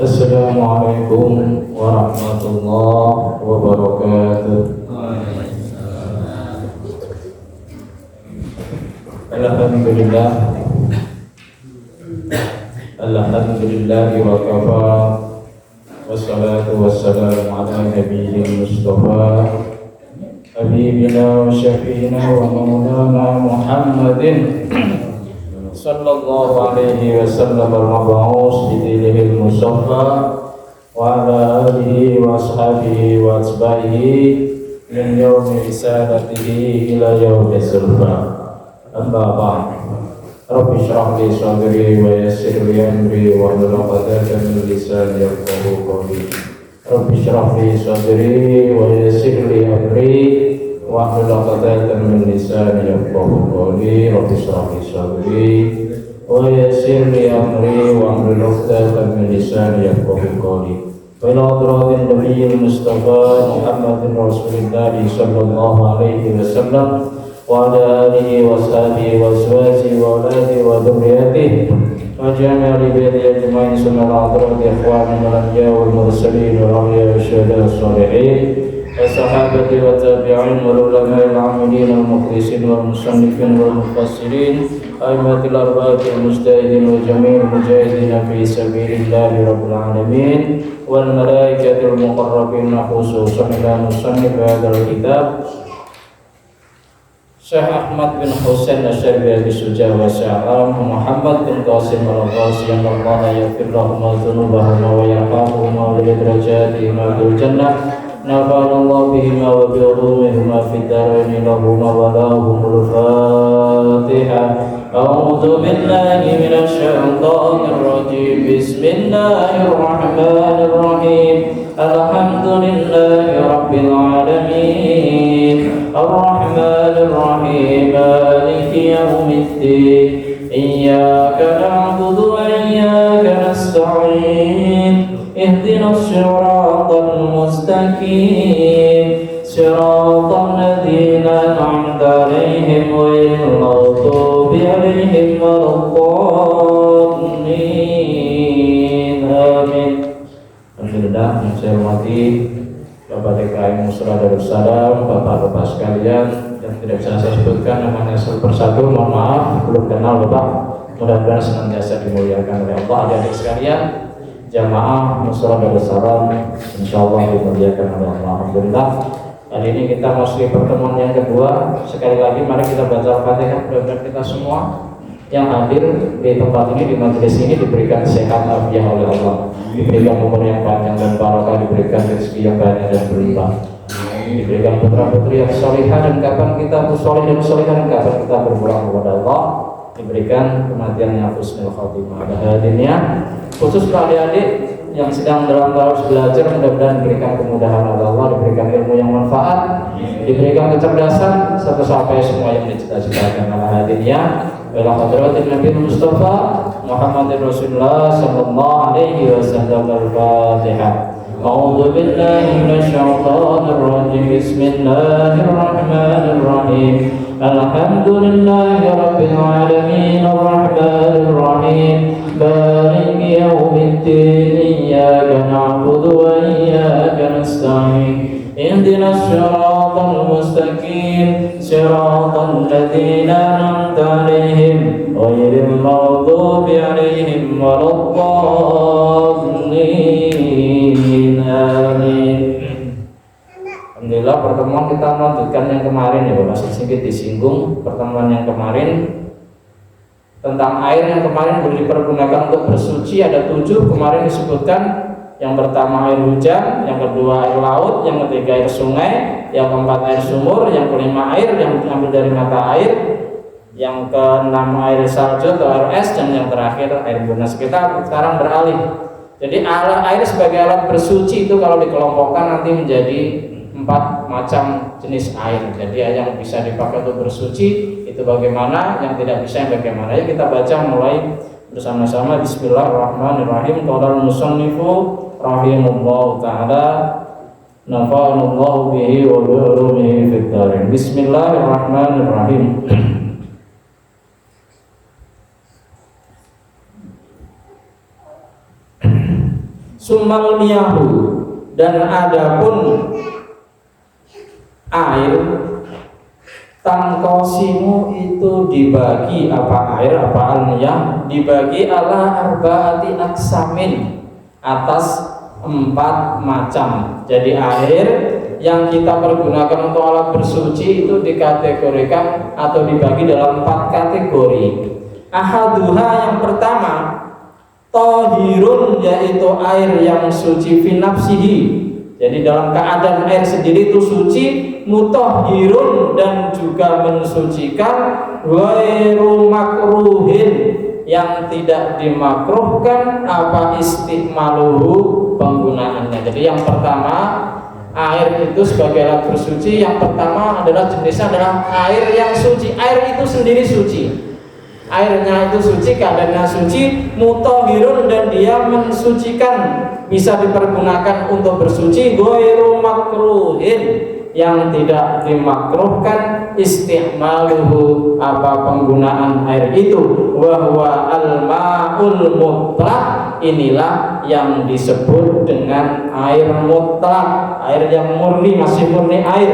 Assalamualaikum warahmatullahi wabarakatuh. Alhamdulillah, alhamdulillah wa kafa, wassalatu wassalamu ala nabiyil mustafa habibina wa syafiina wa maulana Muhammadin sallallahu alaihi wasallam al-mab'us bidinihil musaffa wa ala alihi wa ashabihi wa atba'ihi min yawmi risalatihi ila yawmi sulfa. Amma ba'd. Rabbi shrah li sadri wa yassir li amri wa hlul 'uqdatam min lisani yafqahu qawli. Rabbi shrah li sadri wa yassir li amri wa hlul 'uqdatam min lisani yafqahu qawli. Rabbi shrah li sadri wa yassir li amri wa hlul 'uqdatam min lisani yafqahu qawli. Wa ila hadratin nabiyil mustafa Muhammadin rasulillah sallallahu alaihi wasallam wa ala alihi wa sahbihi wa azwajihi wa auladihi wa dhurriyyatihi wa jami'i ibadihi ajma'in summa al-hadrati ikhwanina al-anbiya wal mursalin wal awliya wa syuhada was-salihin wa sahabati wa tabi'in wal ulama'i al-'amilin wal mukhlisin wal musannifin wal mufassirin a'immatil arba'atil mujtahidin wa jami'il mujahidin fi sabilillahi rabbil alamin wal malaikatil muqarrabin khususan ila musannif hadzal kitab Syekh Ahmad bin Husain Asy-Syarbi As-Suja wa Syekh Muhammad bin Qasim Al-Qasi yang Allah yaghfir lahum dzunubahum wa yarhamhum wa darajatihim fil jannah nafa'ana Allah bihim wa bi ulumihim fid dharain lahum wa lahumul Fatihah. A'udzu billahi minasy syaithanir rajim. Bismillahirrahmanirrahim. Alhamdulillahi rabbil alamin. Ar-Rahmanir Rahim. Maliki yaumiddin. Iyyaka na'budu wa iyyaka nasta'in. Ihdinas siratal mustaqim. Siratal ladzina an'amta 'alaihim ghairil maghdubi 'alaihim waladdallin. Amin. Alhamdulillah, yang saya hormati Bapak DKM Musra Darussalam, Bapak-bapak sekalian yang tidak bisa saya sebutkan namanya satu persatu, mohon maaf, belum kenal Bapak. Mudah-mudahan senantiasa dimuliakan oleh Allah. Adik-adik sekalian, jamaah Musra Darussalam, insyaallah dimuliakan oleh Allah. Alhamdulillah. Kali ini kita masuk pertemuan yang kedua. Sekali lagi mari kita baca Al-Fatihah. Mudah-mudahan kita semua yang hadir di tempat ini, di majelis ini diberikan sehat afiat oleh Allah, diberikan umur yang panjang dan barokah, diberikan rezeki yang banyak dan berlimpah, diberikan putra-putri yang salihah, dan kapan kita soleh dan salihah, dan kapan kita berpulang kepada Allah, diberikan kematian yang husnul khotimah. Hadirnya khusus para adik-adik yang sedang dalam taraf belajar, mudah-mudahan diberikan kemudahan oleh Allah, diberikan ilmu yang manfaat, diberikan kecerdasan, serta sampai semua yang dicita-citakan. Hadirnya ila hadratin Nabi Mustafa Muhammadin Rasulullah sallallahu alaihi wasallam. Al-Fatihah. A'udzu billahi minasy syaithanir rajim. Bismillahirrahmanirrahim. Alhamdulillahi rabbil alamin. Ar-Rahmanir Rahim. Maliki yaumiddin. Iyyaka na'budu wa iyyaka nasta'in. Ihdinas siratal mustaqim. Siratal ladzina an'amta 'alaihim ghairil maghdubi 'alaihim waladdallin. Amin. Alhamdulillah, pertemuan kita melanjutkan yang kemarin ya Bapak. Sedikit disinggung pertemuan yang kemarin tentang air yang kemarin boleh dipergunakan untuk bersuci. Ada 7 kemarin disebutkan. Yang pertama air hujan, yang kedua air laut, yang ketiga air sungai, yang keempat air sumur, yang kelima air yang diambil dari mata air, yang keenam air salju atau air es, dan yang terakhir air lunas. Kita sekarang beralih. Jadi air sebagai alat bersuci itu kalau dikelompokkan nanti menjadi 4 macam jenis air. Jadi yang bisa dipakai untuk bersuci itu bagaimana, yang tidak bisa yang bagaimana. Ayo kita baca mulai bersama-sama. Bismillahirrahmanirrahim. Qala al-musannifu rahimahullahu ta'ala nafa'anallahu bihi wa bi ulumihi fid dharain. Bismillahirrahmanirrahim. Sumal miyahu, dan adapun air, tangkosimu itu dibagi apa air apa al-miyah dibagi ala arba'ati aksamin, atas 4 macam. Jadi air yang kita pergunakan untuk alat bersuci itu dikategorikan atau dibagi dalam 4 kategori. Ahaduha, yang pertama, tohirun, yaitu air yang suci fi nafsihi. Jadi dalam keadaan air sendiri itu suci, mutahhirun, dan juga mensucikan, ghairu makruhin, yang tidak dimakruhkan apa istimaluhu, penggunaannya. Jadi yang pertama, air itu sebagai alat bersuci, yang pertama adalah jenisnya adalah air yang suci. Air itu sendiri suci, airnya itu suci, keadaannya suci, mutahhirun, dan dia mensucikan, bisa dipergunakan untuk bersuci, ghairu makruhin, yang tidak dimakruhkan istimaluhu, apa penggunaan air itu, wa huwa al-ma'ul mutlaq, inilah yang disebut dengan air mutlak, air yang murni, masih murni air.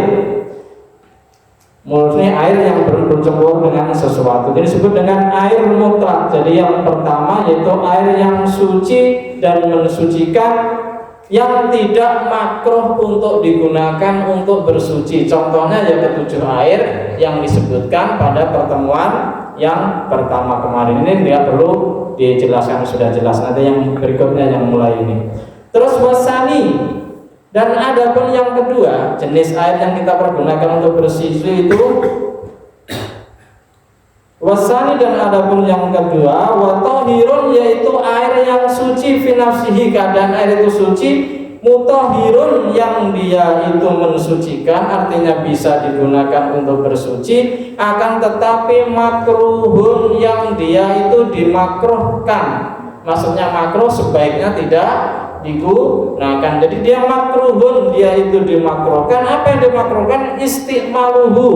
Murni air yang bercampur dengan sesuatu, jadi disebut dengan air mutlak. Jadi yang pertama yaitu air yang suci dan mensucikan, yang tidak makruh untuk digunakan untuk bersuci. Contohnya yang ketujuh air yang disebutkan pada pertemuan yang pertama kemarin, ini tidak perlu dijelaskan, sudah jelas. Nanti yang berikutnya yang mulai ini. Terus wasani, dan adapun yang kedua, jenis air yang kita pergunakan untuk bersuci itu wasani, dan adapun yang kedua, watahirun, yaitu air yang suci fi nafsihi, keadaan air itu suci, mutahhirun, yang dia itu mensucikan, artinya bisa digunakan untuk bersuci, akan tetapi makruhun, yang dia itu dimakruhkan. Maksudnya makruh, sebaiknya tidak digunakan. Jadi dia makruhun, dia itu dimakruhkan. Apa yang dimakruhkan? Istimaluhu,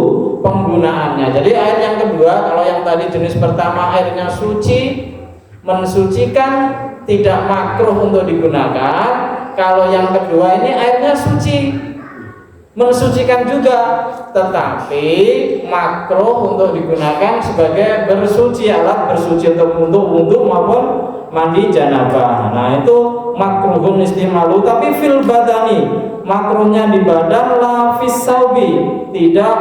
penggunaannya. Jadi air yang kedua, kalau yang tadi jenis pertama airnya suci, mensucikan, tidak makruh untuk digunakan. Kalau yang kedua ini airnya suci, mensucikan juga, tetapi makruh untuk digunakan sebagai bersuci, alat bersuci untuk wudhu maupun mandi janabah. Nah itu makruhun istimalu, tapi fil badani, makruhnya di badan, la fis saubi, tidak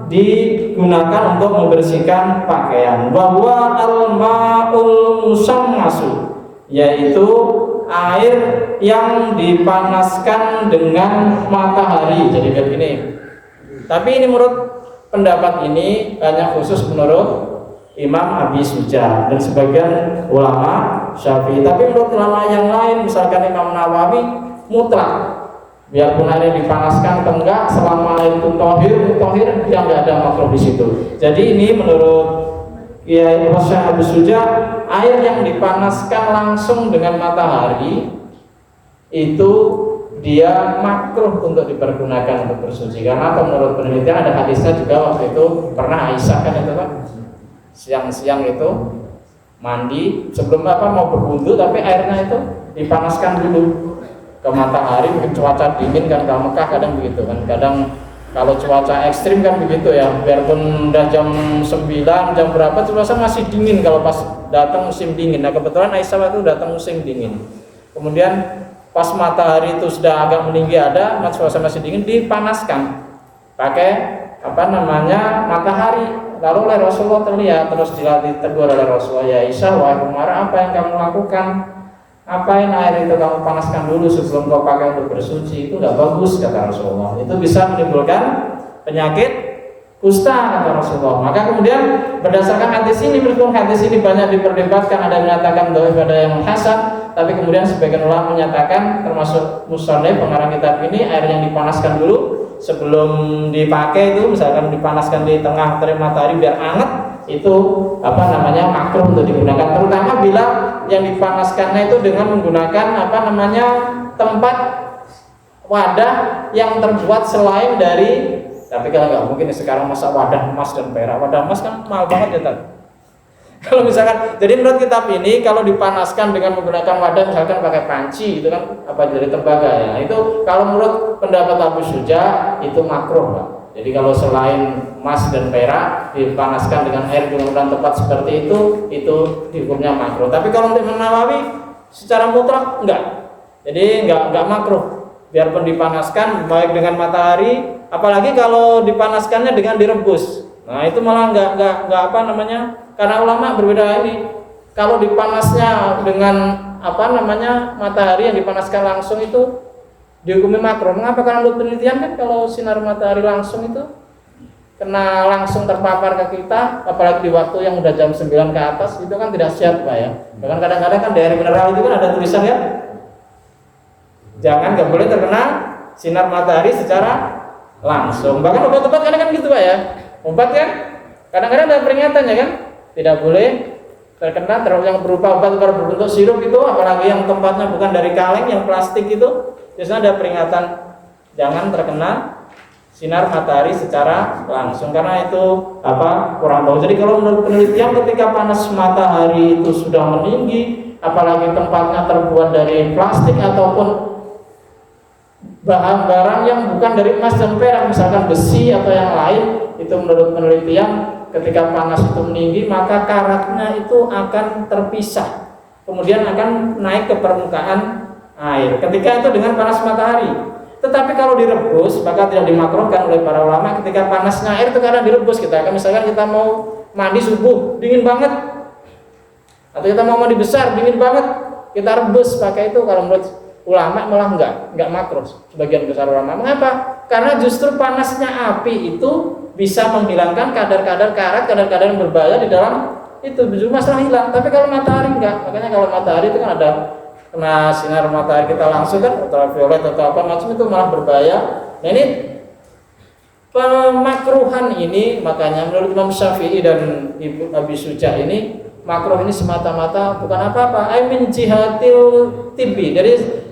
digunakan untuk membersihkan pakaian. Bahwa al-ma'ul musammasu, yaitu air yang dipanaskan dengan matahari. Jadi begini. Tapi ini menurut pendapat ini hanya khusus menurut Imam Abi Suja dan sebagian ulama Syafi'i. Tapi menurut ulama yang lain, misalkan Imam Nawawi, mutlak, biarpun air dipanaskan atau enggak, selama air itu tohir, yang enggak ada makruh di situ. Jadi ini menurut Syekh Abi Suja, air yang dipanaskan langsung dengan matahari itu dia makruh untuk dipergunakan untuk bersuci. Karena menurut penelitian ada hadisnya juga, waktu itu pernah Aisyah kan itu Pak, siang-siang itu mandi sebelum mau berwudu, tapi airnya itu dipanaskan dulu ke matahari. Mungkin cuaca dingin kan, kalau Mekah kadang begitu kan, kadang kalau cuaca ekstrim kan begitu ya, biarpun udah jam 9, jam berapa cuaca masih dingin kalau pas datang musim dingin. Nah kebetulan Aisyah itu datang musim dingin, kemudian pas matahari itu sudah agak meninggi, ada suasana masih dingin, dipanaskan pakai matahari. Lalu oleh Rasulullah terlihat, terus ditegur oleh Rasulullah, ya Aisyah, wahai Umar, apa yang kamu lakukan? Apain air itu kamu panaskan dulu sebelum kau pakai untuk bersuci? Itu tidak bagus, kata Rasulullah. Itu bisa menimbulkan penyakit kusta, kata Rasulullah. Maka kemudian berdasarkan hadis ini, meskipun hadis ini banyak diperdebatkan, ada yang mengatakan dhaif, ada yang hasan, tapi kemudian sebagian ulama menyatakan, termasuk Musannif pengarang kitab ini, air yang dipanaskan dulu sebelum dipakai itu, misalkan dipanaskan di tengah terik matahari biar hangat, itu makruh untuk digunakan, terutama bila yang dipanaskannya itu dengan menggunakan tempat wadah yang terbuat selain dari, tapi kalau nggak mungkin sekarang masa wadah emas dan perak. Wadah emas kan mahal banget ya tadi. Kalau misalkan, jadi menurut kitab ini kalau dipanaskan dengan menggunakan wadah misalkan pakai panci itu kan apa dari tembaga ya. Itu kalau menurut pendapat Abu Syuja itu makruh, Pak. Jadi kalau selain emas dan perak dipanaskan dengan air dengan tepat seperti itu hukumnya makruh. Tapi kalau untuk Imam Nawawi secara mutlak enggak. Jadi enggak makruh. Biarpun dipanaskan baik dengan matahari, apalagi kalau dipanaskannya dengan direbus. Nah, itu malah enggak apa namanya? Karena ulama berbeda ini. Kalau dipanasnya dengan matahari yang dipanaskan langsung itu dihukumi makruh. Mengapa? Karena menurut penelitian kan kalau sinar matahari langsung itu kena langsung terpapar ke kita, apalagi di waktu yang udah jam 9 ke atas itu kan tidak sehat, Pak ya. Bahkan kadang-kadang kan di air mineral itu kan ada tulisan ya, nggak boleh terkena sinar matahari secara langsung. Bahkan obat-obat kan gitu, Pak ya. Obat kan kadang-kadang ada peringatannya kan, tidak boleh terkena yang berupa obat berbentuk sirup itu, apalagi yang tempatnya bukan dari kaleng, yang plastik itu, biasanya ada peringatan jangan terkena sinar matahari secara langsung karena itu kurang bagus. Jadi kalau menurut penelitian ketika panas matahari itu sudah meninggi, apalagi tempatnya terbuat dari plastik ataupun bahan-barang yang bukan dari emas dan perak, misalkan besi atau yang lain, itu menurut penelitian ketika panas itu meninggi maka karatnya itu akan terpisah, kemudian akan naik ke permukaan air ketika itu dengan panas matahari. Tetapi kalau direbus maka tidak dimakruhkan oleh para ulama ketika panasnya air itu karena direbus. Misalkan kita mau mandi subuh dingin banget, atau kita mau mandi besar dingin banget, kita rebus pakai itu, kalau menurut ulama malah enggak makruh sebagian besar ulama. Mengapa? Karena justru panasnya api itu bisa menghilangkan kadar-kadar karat, kadar-kadar yang berbahaya di dalam itu, justru masalah hilang. Tapi kalau matahari enggak. Makanya kalau matahari itu kan ada kena sinar matahari kita langsung kan, ultraviolet atau apa macam itu malah berbahaya. Nah, ini pemakruhan ini makanya menurut Imam Syafi'i dan Ibu Abi Suja ini makruh ini semata-mata bukan apa-apa, min jihatil tibbi,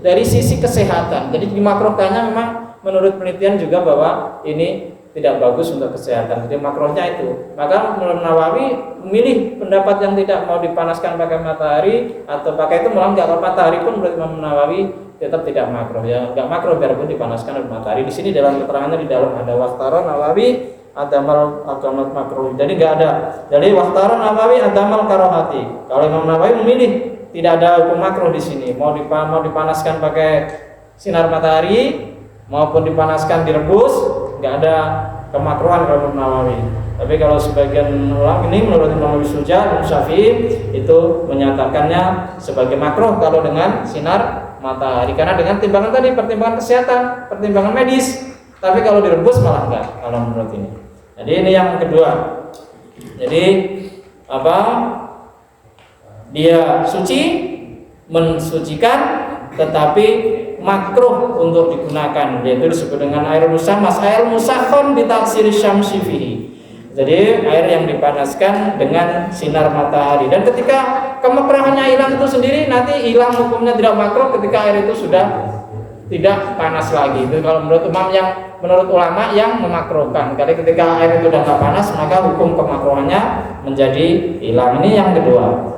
dari sisi kesehatan. Jadi dimakruhkannya memang menurut penelitian juga bahwa ini tidak bagus untuk kesehatan. Jadi makruhnya itu. Maka menurut Nawawi memilih pendapat yang tidak mau dipanaskan pakai matahari atau pakai itu malah enggak, kalau matahari pun menurut Imam Nawawi tetap tidak makruh ya, enggak makruh biarpun dipanaskan oleh matahari. Di sini dalam keterangannya di dalam ada waktara Nawawi adamal akamat makruh. Jadi enggak ada. Jadi waktara Nawawi adamal karohati. Kalau Imam Nawawi memilih tidak ada hukum makruh di sini. Mau dipanaskan pakai sinar matahari maupun dipanaskan direbus, enggak ada kemakruhan kalau Imam Nawawi. Tapi kalau sebagian ulama ini menurut Imam Suja, Imam Syafi'i itu menyatakannya sebagai makruh kalau dengan sinar matahari karena dengan timbangan tadi, pertimbangan kesehatan, pertimbangan medis. Tapi kalau direbus malah enggak kalau menurut ini. Jadi ini yang kedua. Jadi dia suci, mensucikan, tetapi makruh untuk digunakan, yaitu disebut dengan air musammas, air musakhon bitaksir syamsi fihi. Jadi air yang dipanaskan dengan sinar matahari. Dan ketika kemakruhannya hilang itu sendiri, nanti hilang hukumnya tidak makruh ketika air itu sudah tidak panas lagi. Itu kalau menurut ulama yang memakruhkan. Jadi ketika air itu sudah tidak panas, maka hukum kemakruhannya menjadi hilang. Ini yang kedua.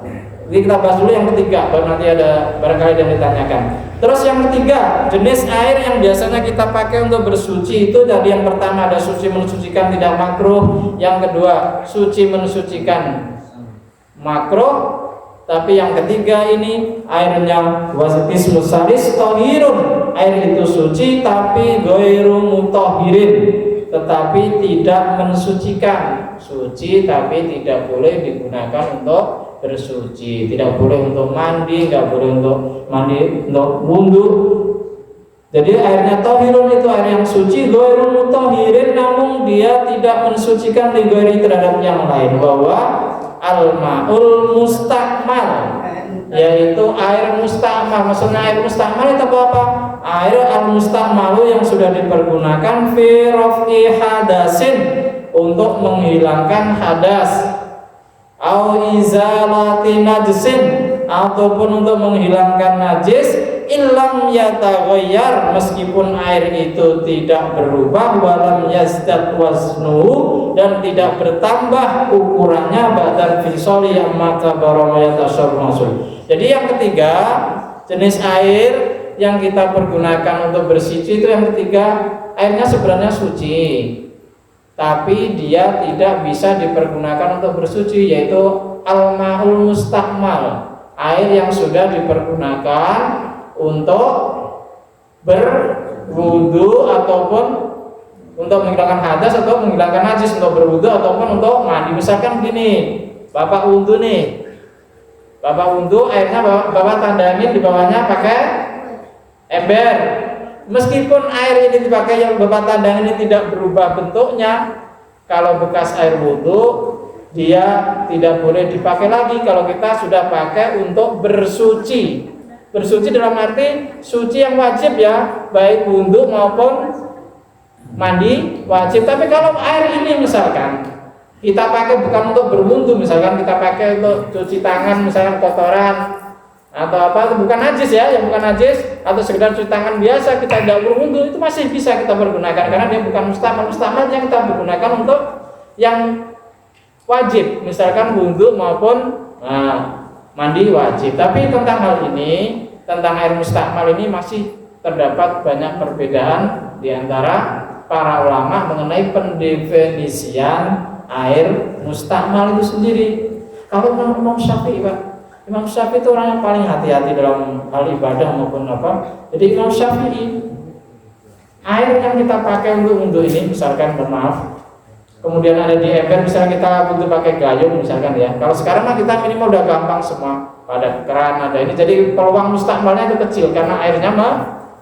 Jadi kita bahas dulu yang ketiga, baru nanti ada barangkali yang ditanyakan. Terus yang ketiga, jenis air yang biasanya kita pakai untuk bersuci itu tadi yang pertama ada suci mensucikan tidak makruh, yang kedua suci mensucikan makruh. Tapi yang ketiga ini airnya wasismu salis tohirun, air itu suci tapi goiru mutahhirin, tetapi tidak mensucikan. Suci tapi tidak boleh digunakan untuk bersuci, tidak boleh untuk mandi, nggak boleh untuk mandi untuk wudhu. Jadi airnya tohirun itu air yang suci, goiru mutahhirin, namun dia tidak mensucikan ligori terhadap yang lain. Bahwa al-ma'ul mustakmal, yaitu air mustakmal. Maksudnya air mustakmal itu apa? Air al-mustakmalu yang sudah dipergunakan fi raf'i hadasin, untuk menghilangkan hadas, au izalati najsin, ataupun untuk menghilangkan najis, illam yataghayyar, meskipun air itu tidak berubah, walam yazdad waznuhu, dan tidak bertambah ukurannya, ba'dal fisali amma tabarama yatasarrasul. Jadi yang ketiga, jenis air yang kita pergunakan untuk bersuci itu yang ketiga, airnya sebenarnya suci, tapi dia tidak bisa dipergunakan untuk bersuci, yaitu al-ma'ul mustakmal, air yang sudah dipergunakan untuk berwudu ataupun untuk menghilangkan hadas atau menghilangkan najis, untuk berwudu ataupun untuk mandi. Misalkan gini, Bapak wudu nih, Bapak wudu, airnya Bapak tandangin di bawahnya pakai ember. Meskipun air ini dipakai yang Bapak tandangin ini tidak berubah bentuknya, kalau bekas air wudu dia tidak boleh dipakai lagi kalau kita sudah pakai untuk bersuci. Bersuci dalam arti suci yang wajib ya, baik wudu maupun mandi wajib. Tapi kalau air ini misalkan kita pakai bukan untuk berwudu, misalkan kita pakai untuk cuci tangan, misalkan kotoran atau apa, itu bukan najis ya, yang bukan najis, atau sekedar cuci tangan biasa, kita tidak berwudu, itu masih bisa kita pergunakan karena dia bukan mustakmal. Mustakmal yang kita pergunakan untuk yang wajib, misalkan wudu maupun mandi wajib. Tapi tentang hal ini, tentang air mustakmal ini masih terdapat banyak perbedaan di antara para ulama mengenai pendefinisian air mustakmal itu sendiri. Kalau Imam Syafi'i, Pak, Imam Syafi'i itu orang yang paling hati-hati dalam hal ibadah maupun apa. Jadi Imam Syafi'i, air yang kita pakai untuk wudu ini, misalkan bermaaf, kemudian ada di ember, misalnya kita butuh pakai gayung misalkan ya. Kalau sekarang mah kita minimal udah gampang semua, ada keran, ada ini, jadi peluang mustakmalnya itu kecil karena airnya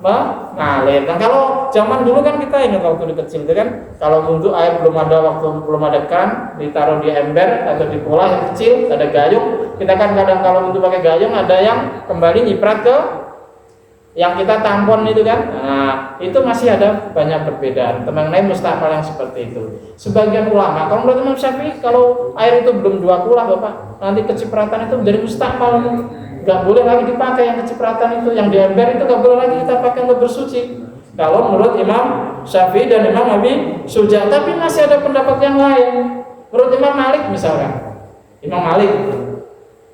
mengalir. Dan kalau zaman dulu kan kita ingat waktu kecil itu kan, kalau untuk air belum ada keran, ditaruh di ember atau di pola yang kecil, ada gayung. Kita kan kadang kalau untuk pakai gayung ada yang kembali nyiprat ke yang kita tampon itu kan. Nah, itu masih ada banyak perbedaan mengenai mustakmal yang seperti itu. Sebagian ulama, kalau menurut Imam Syafi'i, kalau air itu belum 2 kulah Bapak, nanti kecipratan itu menjadi mustakmal, nggak boleh lagi dipakai yang kecipratan itu, yang di ember itu nggak boleh lagi kita pakai untuk bersuci. Kalau menurut Imam Syafi'i dan Imam Abi Suja. Tapi masih ada pendapat yang lain. Menurut Imam Malik misalkan, Imam Malik,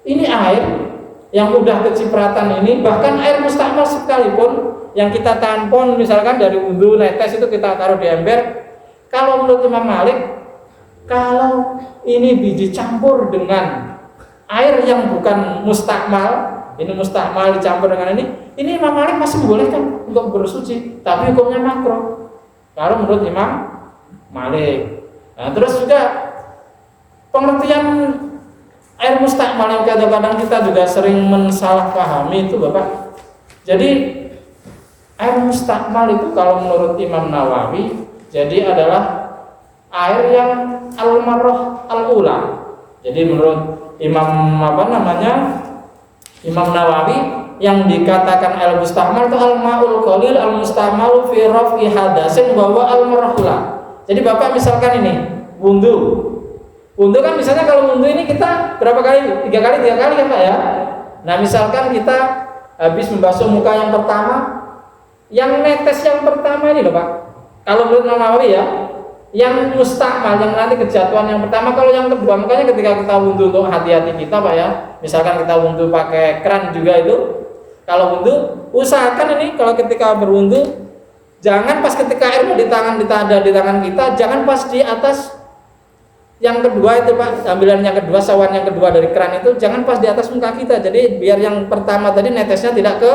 ini air yang udah kecipratan ini, bahkan air mustakmal sekalipun yang kita tampon misalkan dari wudu netes itu kita taruh di ember, kalau menurut Imam Malik, kalau ini dicampur dengan air yang bukan mustakmal, ini mustakmal dicampur dengan ini Imam Malik masih membolehkan untuk bersuci, tapi hukumnya makruh kalau menurut Imam Malik. Nah, terus juga pengertian air mustakmal yang kadang-kadang kita juga sering mensalahpahami itu Bapak. Jadi air mustakmal itu kalau menurut Imam Nawawi jadi adalah air yang al-marrah al-ula. Jadi menurut Imam Imam Nawawi yang dikatakan al mustakmal itu al-ma'ul qalil al-mustamalu fi raf'i hadasin wa huwa al-marrah ula. Jadi Bapak misalkan ini wudu kan misalnya kalau wudu ini kita berapa kali? 3 kali kan Pak ya. Nah misalkan kita habis membasuh muka yang pertama, yang netes yang pertama ini loh Pak, kalau menurut Imam Nawawi ya, yang mustakmal yang nanti kejatuhan yang pertama. Kalau yang kedua, makanya ketika kita wudu untuk hati-hati kita Pak ya, misalkan kita wudu pakai keran juga itu, kalau wudu usahakan ini kalau ketika berwudu jangan pas ketika air di tangan kita, jangan pas di atas yang kedua itu Pak, ambilan yang kedua, sawan yang kedua dari keran itu jangan pas di atas muka kita. Jadi biar yang pertama tadi netesnya tidak ke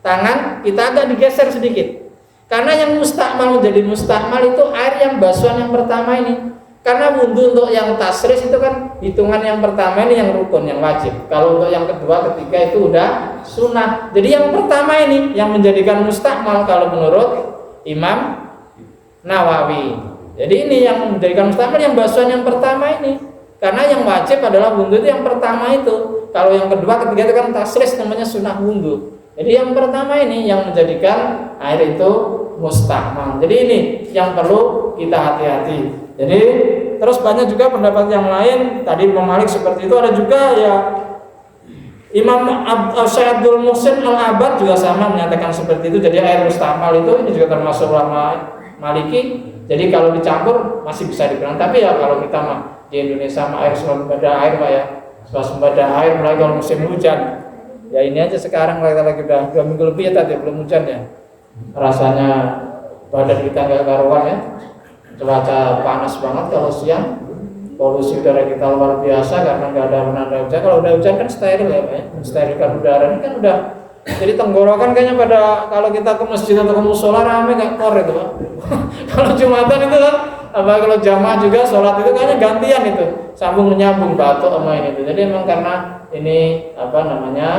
tangan, kita agak digeser sedikit. Karena yang mustakmal menjadi mustakmal itu air yang basuhan yang pertama ini. Karena wudu untuk yang tasris itu kan hitungan yang pertama ini yang rukun, yang wajib. Kalau untuk yang kedua, ketiga itu udah sunnah. Jadi yang pertama ini yang menjadikan mustakmal kalau menurut Imam Nawawi. Jadi ini yang menjadikan mustakmal yang basuhan yang pertama ini. Karena yang wajib adalah wudu itu yang pertama itu. Kalau yang kedua, ketiga itu kan tasris, namanya sunnah wudu. Jadi yang pertama ini yang menjadikan air itu mustakmal. Jadi ini yang perlu kita hati-hati. Jadi terus banyak juga pendapat yang lain. Tadi Imam Malik seperti itu, ada juga ya Syekh Abdul Muhsin Al-Abbad juga sama menyatakan seperti itu. Jadi air mustamal itu ini juga termasuk ulama Maliki. Jadi kalau dicampur masih bisa digunakan. Tapi ya kalau kita mah di Indonesia mah air swasembada air Pak ya, swasembada air mulai kalau musim hujan. Ya ini aja sekarang lagi udah 2 minggu lebih ya tadi belum hujan ya. Rasanya badan kita nggak karuan ya. Cuaca panas banget kalau siang. Polusi udara kita luar biasa karena nggak ada penanda hujan. Kalau udah hujan kan steril ya Pak ya. Mensterilkan udara ini kan udah jadi tenggorokan kayaknya pada kalau kita ke masjid atau ke musola rame nggak kor itu Pak. Kalau Jumatan itu kan apa kalau jamaah juga sholat itu kayaknya gantian itu sambung menyambung batuk sama ini itu. Jadi emang karena ini apa namanya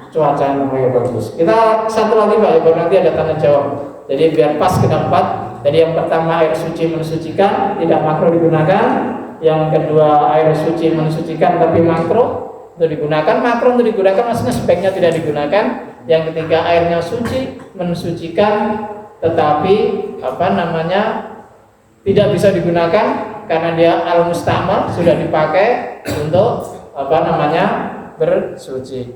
cuaca yang bagus. Kita satu lagi Pak, ya, nanti ada tanya jawab. Jadi biar pas ke tempat. Jadi yang pertama air suci mensucikan, tidak makruh digunakan. Yang kedua air suci mensucikan tapi makruh untuk digunakan. Makruh untuk digunakan maksudnya sebaiknya tidak digunakan. Yang ketiga airnya suci mensucikan tetapi apa namanya tidak bisa digunakan karena dia al-mustamal sudah dipakai untuk apa namanya bersuci.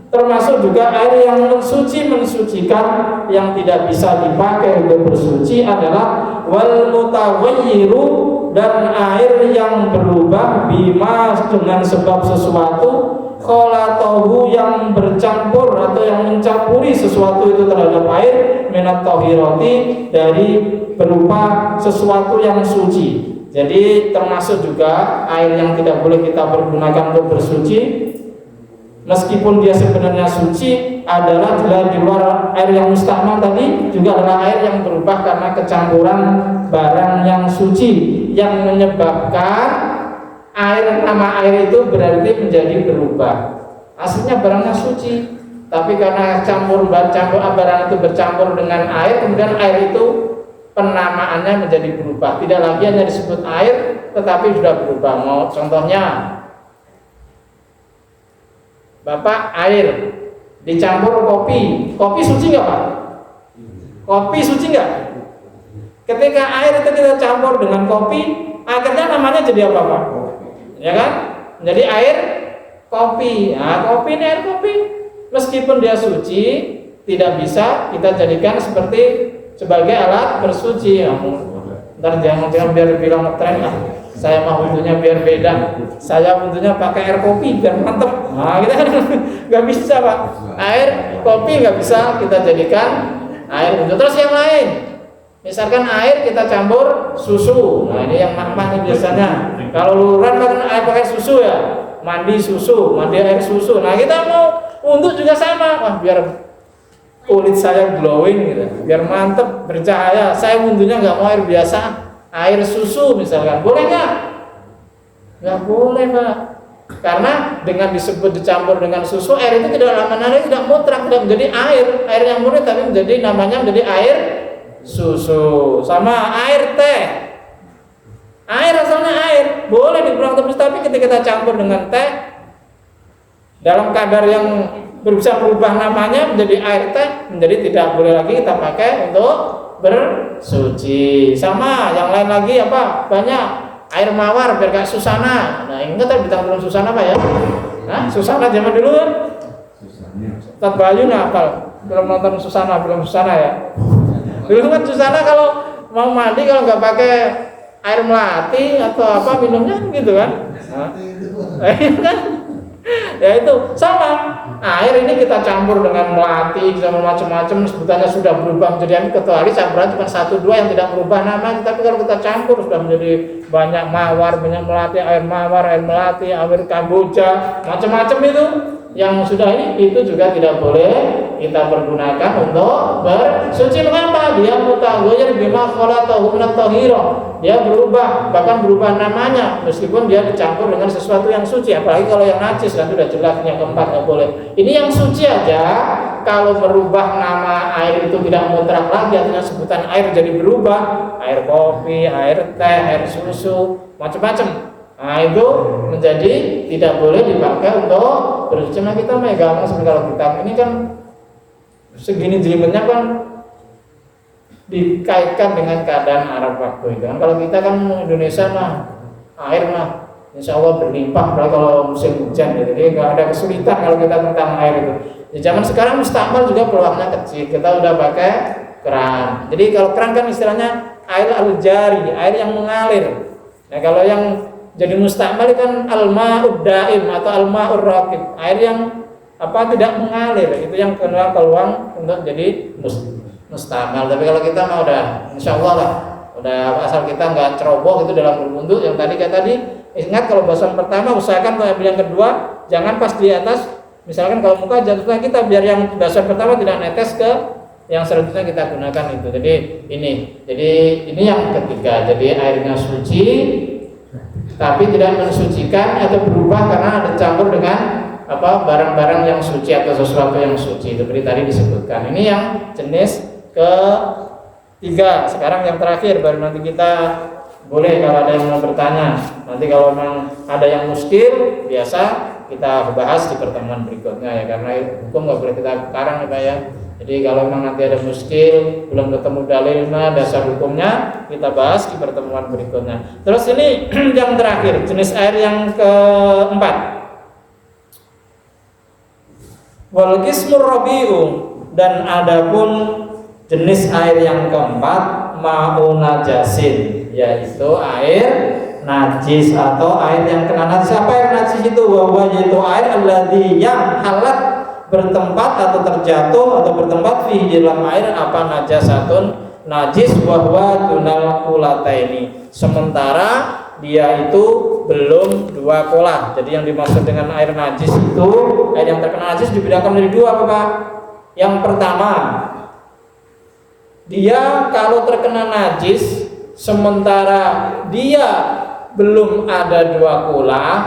termasuk juga air yang mensucikan yang tidak bisa dipakai untuk bersuci adalah wal mutaghayyiru, dan air yang berubah bima dengan sebab sesuatu kholatohu yang bercampur atau yang mencampuri sesuatu itu terhadap air minat tahirati dari berupa sesuatu yang suci. Jadi termasuk juga air yang tidak boleh kita pergunakan untuk bersuci meskipun dia sebenarnya suci adalah di luar air yang mustamal tadi juga adalah air yang berubah karena kecampuran barang yang suci yang menyebabkan nama air itu berarti menjadi berubah. Aslinya barangnya suci tapi karena barang itu bercampur dengan air kemudian air itu penamaannya menjadi berubah. Tidak lagi hanya disebut air tetapi sudah berubah. Mau contohnya Bapak air dicampur kopi suci nggak Pak? Kopi suci nggak? Ketika air itu kita campur dengan kopi, akhirnya namanya jadi apa Pak? Ya kan? Jadi air kopi. Nah, kopi ini air kopi. Meskipun dia suci, tidak bisa kita jadikan sebagai alat bersuci. Ya, ntar jangan biar bilang ngetren lah. Saya mah wudhunya biar beda. Saya wudhunya pakai air kopi biar mantep. Nah, kita kan nggak bisa Pak. Air kopi nggak bisa kita jadikan air wudhu. Terus yang lain, misalkan air kita campur susu. Nah ini yang mah nih biasanya. Kalau luluran kan air pakai susu ya, mandi air susu. Nah kita mau wudhu juga sama. Wah biar kulit saya glowing gitu, biar mantep bercahaya. Saya wudhunya nggak mau air biasa. Air susu misalkan, boleh nggak? Nggak boleh Pak, karena dengan disebut dicampur dengan susu, air itu tidak lama-lama tidak mutlak, tidak menjadi air yang murni, tapi namanya menjadi air susu. Sama air teh, air asalnya air, boleh dikurang tebus, tapi ketika kita campur dengan teh dalam kadar yang bisa berubah namanya menjadi air teh, menjadi tidak boleh lagi kita pakai untuk bersuci. Sama yang lain lagi apa? Banyak air mawar biar kayak Susana. Nah, ingat tadi bintang film Susana Pak ya? Nah, Susana zaman dulu kan? Ustaz Bayu hafal belum nonton Susana ya? Dulu kan Susana kalau mau mandi kalau nggak pakai air melati atau apa minumnya gitu kan? Nah, kan? Ya itu sama air ini kita campur dengan melati sama macam-macam sebutannya sudah berubah menjadi air kecuali campuran cuma 1-2 yang tidak berubah nama, tapi kalau kita campur sudah menjadi banyak mawar, banyak melati, air mawar, air melati, air kamboja, macam-macam itu yang sudah ini itu juga tidak boleh kita pergunakan untuk bersuci. Mengapa? Dia mutaghayyir bima khalatahu min at-tahira. Dia berubah, bahkan berubah namanya meskipun dia dicampur dengan sesuatu yang suci. Apalagi kalau yang najis kan sudah jelas, yang keempat nggak boleh. Ini yang suci aja kalau merubah nama air itu tidak mutlak lagi, artinya sebutan air jadi berubah, air kopi, air teh, air susu, macam-macam. Nah itu menjadi tidak boleh dipakai untuk bersuci. Nah kita gampang sebenarnya kalau kita ini kan segini jelimetnya kan dikaitkan dengan keadaan Arab waktu itu kan. Kalau kita kan Indonesia mah air mah insya Allah berlimpah kalau musim hujan gitu. Jadi nggak ada kesulitan kalau kita tentang air itu. Di zaman sekarang mustakmal juga peluangnya kecil, kita udah pakai keran. Jadi kalau keran kan istilahnya air al-jari, air yang mengalir. Nah kalau yang jadi mustakmal kan al-ma'ud daim atau al-ma'ur raqib, air yang tidak mengalir, itu yang kena peluang untuk jadi mustakmal. Tapi kalau kita mah udah insya Allah lah, udah asal kita nggak ceroboh itu dalam berwudu. Yang tadi ingat kalau bahasan pertama usahakan kalau yang kedua jangan pas di atas. Misalkan kalau muka jatuhnya kita biar yang bahasan pertama tidak netes ke yang selanjutnya kita gunakan itu. Jadi ini yang ketiga. Jadi airnya suci tapi tidak mensucikan atau berubah karena ada campur dengan barang-barang yang suci atau sesuatu yang suci. Seperti tadi disebutkan. Ini yang jenis ketiga. Sekarang yang terakhir baru nanti kita boleh kalau ada yang mau bertanya. Nanti kalau memang ada yang muskil biasa kita bahas di pertemuan berikutnya ya, karena hukum nggak boleh kita karang ya Pak ya. Jadi kalau memang nanti ada muskil belum ketemu dalilnya dasar hukumnya kita bahas di pertemuan berikutnya. Terus ini yang terakhir jenis air yang keempat, wal qismur rabi'u, dan adapun jenis air yang keempat ma'u najasin, yaitu air najis atau air yang kena najis. Apa air najis itu? Bahwa yaitu air alladzi yang halat bertempat atau terjatuh atau bertempat fi dalam air apa najasatun najis bahwa dunal kulataini, sementara dia itu belum dua kolah. Jadi yang dimaksud dengan air najis itu air yang terkena najis dibedakan menjadi dua Bapak. Yang pertama, dia kalau terkena najis sementara dia belum ada dua kolah,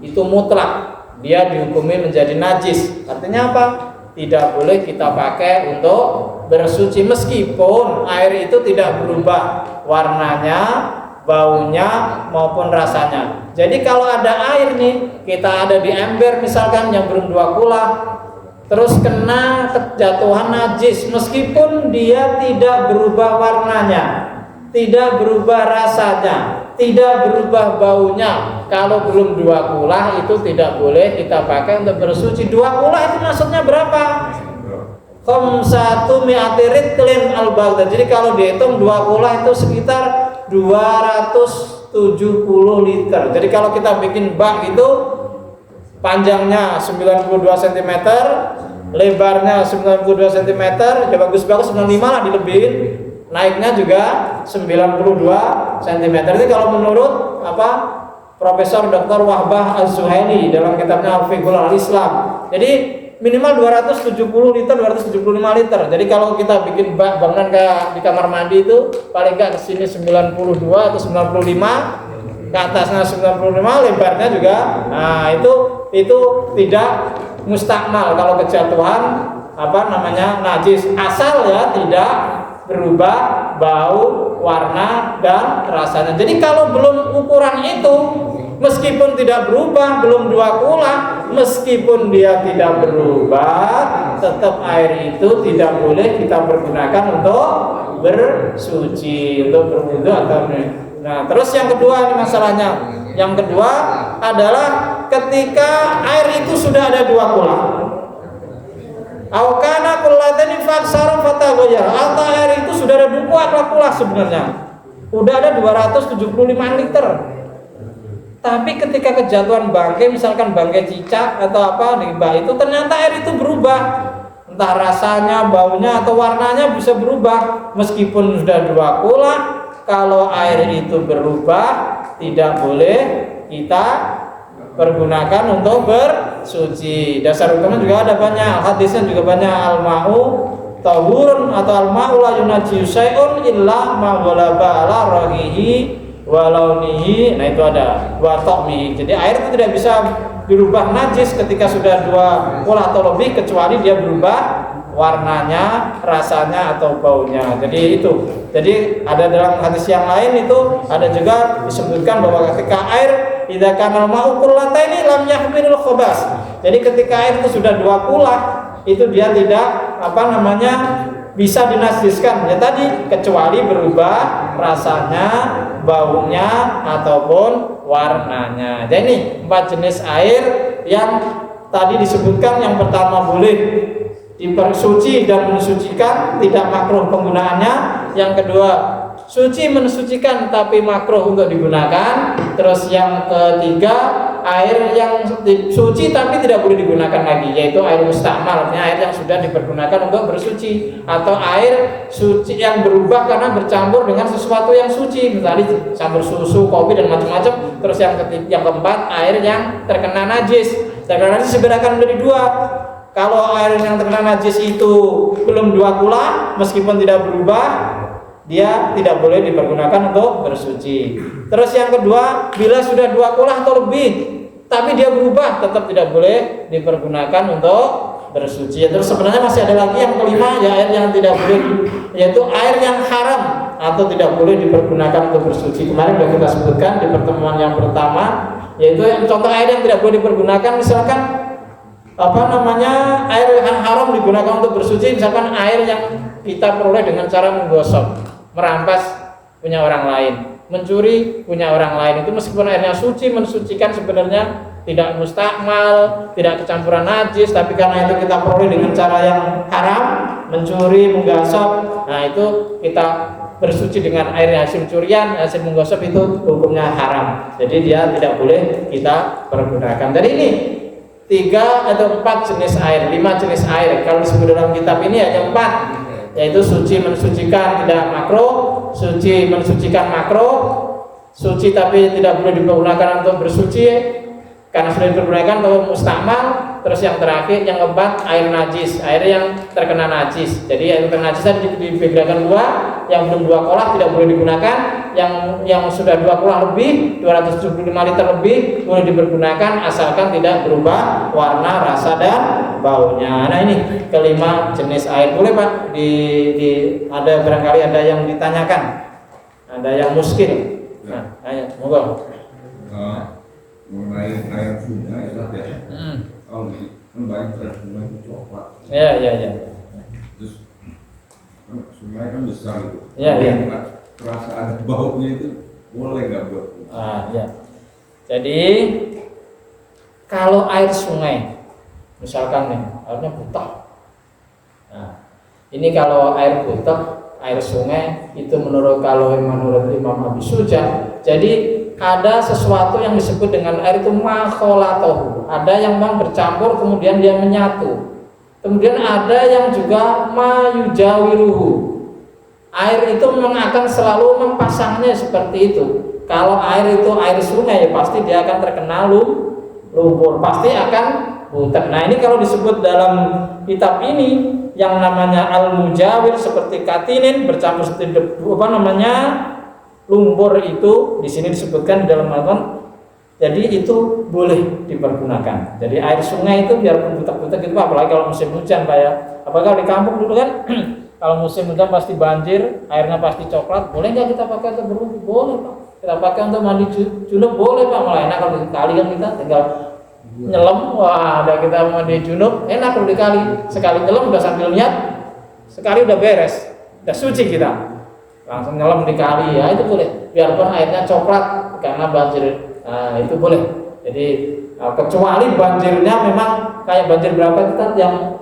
itu mutlak dia dihukumi menjadi najis. Artinya apa? Tidak boleh kita pakai untuk bersuci meskipun air itu tidak berubah warnanya, baunya maupun rasanya. Jadi kalau ada air nih, kita ada di ember misalkan yang belum dua kolah, terus kena kejatuhan najis, meskipun dia tidak berubah warnanya, tidak berubah rasanya, tidak berubah baunya, kalau belum dua kulah itu tidak boleh kita pakai untuk bersuci. Dua kulah itu maksudnya berapa? Khamsatu mi'ati ritlin al-baghdad. Jadi kalau dihitung dua kulah itu sekitar 270 liter. Jadi kalau kita bikin bak itu panjangnya 92 cm, lebarnya 92 cm, ya bagus-bagus 95 lah dilebihin. Naiknya juga 92 cm. Jadi kalau menurut Profesor Dr. Wahbah Az-Zuhaili dalam kitabnya Al-Fiqhul Al-Islam. Jadi minimal 270 liter, 275 liter. Jadi kalau kita bikin bak bangunan kayak di kamar mandi itu paling enggak ke sini 92 atau 95, ke atasnya 95, lebarnya juga. Nah, itu tidak mustakmal kalau kejatuhan najis, asal ya tidak berubah bau, warna, dan rasanya. Jadi kalau belum ukuran itu, meskipun tidak berubah, belum dua kulah, meskipun dia tidak berubah, tetap air itu tidak boleh kita pergunakan untuk bersuci, untuk berwudu atau. Nah, terus yang kedua ini masalahnya. Yang kedua adalah ketika air itu sudah ada dua kulah. Aukana kullatani faksara fatagoyar, atau air itu sudah ada dua kulah sebenarnya, udah ada 275 liter. Tapi ketika kejatuhan bangkai, misalkan bangkai cicak atau apa di bak itu, ternyata air itu berubah, entah rasanya, baunya atau warnanya bisa berubah. Meskipun sudah dua kulah, kalau air itu berubah tidak boleh kita pergunakan untuk bersuci. Dasar hukumnya juga ada banyak, hadisnya juga banyak. Al-ma'u tahurun atau al-ma'u la yunajjisu syai'un illa ma ghalaba ala rahihi wa launihi. Nah itu ada wa ta'mihi. Jadi air itu tidak bisa dirubah najis ketika sudah dua kulah atau lebih, kecuali dia berubah warnanya, rasanya atau baunya. Jadi itu. Jadi ada dalam hadis yang lain itu ada juga disebutkan bahwa ketika air idza kana al-ma'u qullataini lam yahmilul khabas. Jadi ketika air itu sudah dua kulah, itu dia tidak bisa dinajiskan ya tadi, kecuali berubah rasanya, baunya ataupun warnanya. Jadi ini 4 jenis air yang tadi disebutkan. Yang pertama boleh dipersuci dan mensucikan, tidak makruh penggunaannya. Yang kedua suci mensucikan tapi makruh untuk digunakan. Terus yang ketiga air yang suci tapi tidak boleh digunakan lagi, yaitu air mustakmal, artinya air yang sudah dipergunakan untuk bersuci, atau air suci yang berubah karena bercampur dengan sesuatu yang suci, misalnya campur susu, kopi dan macam-macam. Terus yang keempat air yang terkena najis. Terkena najis dibedakan menjadi 2. Kalau air yang terkena najis itu belum 2 kula, meskipun tidak berubah, dia tidak boleh dipergunakan untuk bersuci. Terus yang kedua, bila sudah 2 kula atau lebih tapi dia berubah, tetap tidak boleh dipergunakan untuk bersuci. Terus sebenarnya masih ada lagi yang kelima, ya air yang tidak boleh, yaitu air yang haram atau tidak boleh dipergunakan untuk bersuci. Kemarin sudah kita sebutkan di pertemuan yang pertama, yaitu yang contoh air yang tidak boleh dipergunakan, misalkan air yang haram digunakan untuk bersuci, misalkan air yang kita peroleh dengan cara menggosok, merampas punya orang lain, mencuri punya orang lain. Itu meskipun airnya suci, mensucikan, sebenarnya tidak mustakmal, tidak kecampuran najis, tapi karena itu kita peroleh dengan cara yang haram, mencuri, menggosok, nah itu kita bersuci dengan air hasil curian, hasil menggosok, itu hukumnya haram. Jadi dia tidak boleh kita pergunakan. Jadi ini 3 atau 4 jenis air, 5 jenis air. Kalau disebut dalam kitab ini hanya 4, yaitu suci mensucikan tidak makruh, suci mensucikan makruh, suci tapi tidak boleh digunakan untuk bersuci karena sudah dipergunakan atau mustakmal. Terus yang terakhir, yang keempat, air najis, air yang terkena najis. Jadi air terkena najis tadi dibedakan 2, yang belum 2 kolah tidak boleh digunakan, yang sudah 2 kolah lebih, 275 liter lebih boleh dipergunakan asalkan tidak berubah warna, rasa dan baunya. Nah ini kelima jenis air. Boleh Pak ada barangkali ada yang ditanyakan, ada yang muskil. Nah, ayo monggo. Mengenai air sungai ya, kalau kembali ke sungai itu coklat. Ya. Terus sungai kan besar itu. Ya. Terasa ada baunya itu, boleh nggak buat? Ya. Jadi kalau air sungai, misalkan nih, airnya butek. Nah, ini kalau air butek, air sungai itu menurut Imam Abi Suja, jadi ada sesuatu yang disebut dengan air itu makholatohu. Ada yang memang bercampur kemudian dia menyatu. Kemudian ada yang juga mayujawiruhu. Air itu memang akan selalu mempasangnya seperti itu. Kalau air itu air sungai, ya pasti dia akan terkena lumpur, pasti akan butek. Nah ini kalau disebut dalam kitab ini yang namanya al-mujawir, seperti katinin bercampur seperti lumpur, itu di sini disebutkan di dalam Al-Quran. Jadi itu boleh dipergunakan. Jadi air sungai itu biarpun butek-butek itu, apalagi kalau musim hujan Pak ya. Apakah di kampung dulu kan kalau musim hujan pasti banjir, airnya pasti coklat. Boleh nggak kita pakai untuk berwudu? Boleh Pak. Kita pakai untuk mandi junub boleh Pak. Malah enak kalau di kali kan kita tinggal nyelam. Wah, ada kita mandi junub enak kalau di kali. Sekali nyelam udah sambil niat, sekali udah beres, udah suci kita. Langsung nyelam di kali, ya itu boleh. Biarpun airnya coklat karena banjir, nah itu boleh. Jadi kecuali banjirnya memang kayak banjir berapa kita yang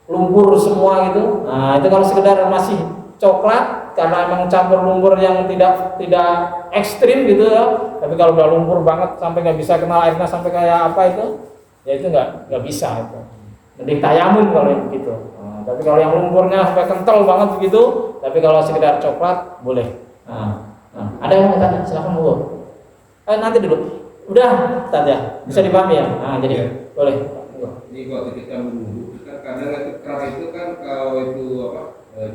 lumpur semua gitu. Nah itu kalau sekedar masih coklat karena emang campur lumpur yang tidak ekstrim gitu ya. Tapi kalau udah lumpur banget sampai nggak bisa kenal airnya sampai kayak apa itu, ya itu nggak bisa itu. Mending tayamum kalau yang begitu. Tapi kalau yang lumpurnya sampai kental banget begitu, tapi kalau sekedar coklat boleh. Ada yang mau tanya? Silakan dulu. Nanti dulu. Udah, tanya. Bisa dipahami ya? Jadi boleh. Ini kalau kita menunggu, kan kadang itu keran itu kan kalau itu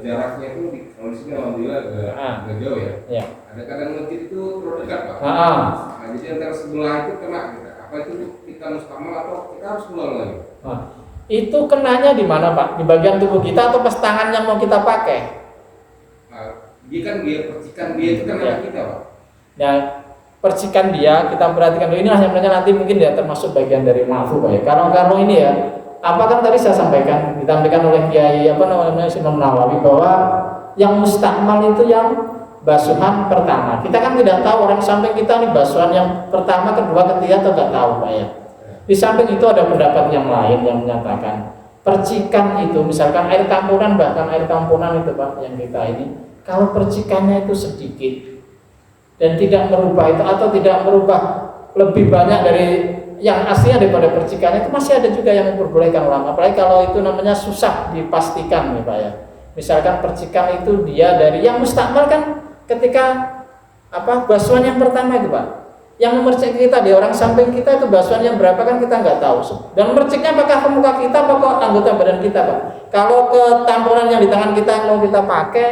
jaraknya itu kalau di sini alhamdulillah agak jauh ya. Iya. Ada kadang masjid itu terlalu dekat Pak. Nah, jadi antara sebelah itu kena kita. Apa itu kita mustakmal atau kita harus keluar lagi? Itu kenanya di mana Pak? Di bagian tubuh kita atau pas tangan yang mau kita pakai? Dia percikan dia itu kan anak kita Pak. Ya, percikan dia kita perhatikan dulu. Ini sebenarnya nanti mungkin ya termasuk bagian dari maafu Pak ya. Kalau ini ya Apakah tadi saya sampaikan, ditampilkan oleh Kiai Imam Nawawi bahwa yang mustakmal itu yang basuhan pertama. Kita kan tidak tahu orang samping kita nih basuhan yang pertama, kedua, ketiga atau nggak tahu Pak ya. Di samping itu ada pendapat yang lain yang menyatakan percikan itu, misalkan air tampunan, bahkan air tampunan itu Pak yang kita ini, kalau percikannya itu sedikit dan tidak merubah itu atau tidak merubah lebih banyak dari yang aslinya daripada percikannya, itu masih ada juga yang memperbolehkan ulama. Apalagi kalau itu namanya susah dipastikan nih Pak ya. Misalkan percikan itu dia dari yang mustakmal kan ketika basuhan yang pertama itu Pak, yang memercik kita di orang samping kita itu basuhan yang berapa kan kita nggak tahu. Dan memerciknya apakah ke muka kita atau ke anggota badan kita Pak. Kalau ke tamponan yang di tangan kita yang mau kita pakai,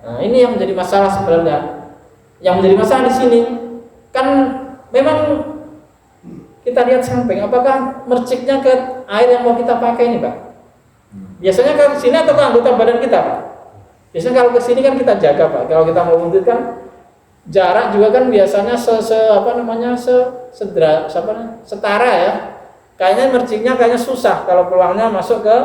nah ini yang menjadi masalah sebenarnya. Yang menjadi masalah di sini kan memang kita lihat samping, apakah merciknya ke air yang mau kita pakai ini Pak. Biasanya ke sini atau ke anggota badan kita Pak. Biasanya kalau ke sini kan kita jaga Pak. Kalau kita mau wudhu kan jarak juga kan biasanya setara ya. Kayaknya merciknya kayaknya susah kalau peluangnya masuk ke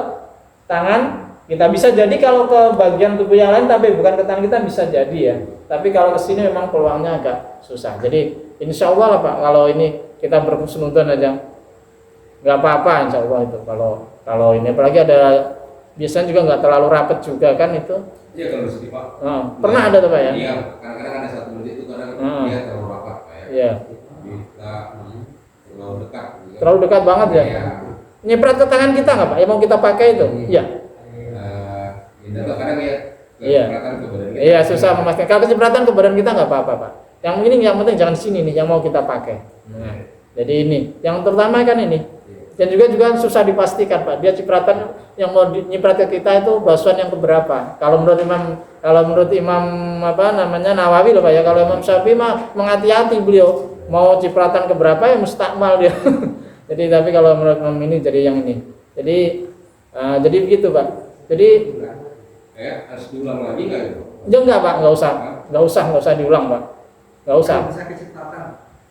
tangan kita. Bisa jadi kalau ke bagian tubuh yang lain tapi bukan ke tangan kita bisa jadi ya. Tapi kalau ke sini memang peluangnya agak susah. Jadi insya Allah lah Pak, kalau ini kita berhusnuzon aja nggak apa-apa insya Allah itu. Kalau ini apalagi ada biasanya juga nggak terlalu rapat juga kan itu. Iya kalau di sini Pak. Pernah ada tuh Pak ya? Iya, kadang-kadang ada satu menit itu kadang dia terlalu rapat Pak ya. Iya. Kita terlalu dekat. Terlalu dekat banget ya? Iya. Nyiprat ke tangan kita nggak Pak? Yang mau kita pakai itu? Iya. Kadang ya. Iya. Iya susah memastikan. Kalau kecipratan ke badan kita nggak apa-apa Pak. Yang ini yang penting jangan sini nih yang mau kita pakai. Nah, jadi ini yang terutama kan ini. Dan juga susah dipastikan Pak. Dia cipratan yang mau nyiprat ke kita itu basuhan yang keberapa? Kalau menurut Imam Nawawi loh Pak ya. Kalau Imam Syafi'i mah menghati-hati beliau mau cipratan keberapa ya mustakmal dia. Jadi tapi kalau menurut Imam ini jadi yang ini. Jadi begitu Pak. Jadi harus diulang lagi nggak itu? Enggak Pak, nggak usah diulang Pak. Nggak usah.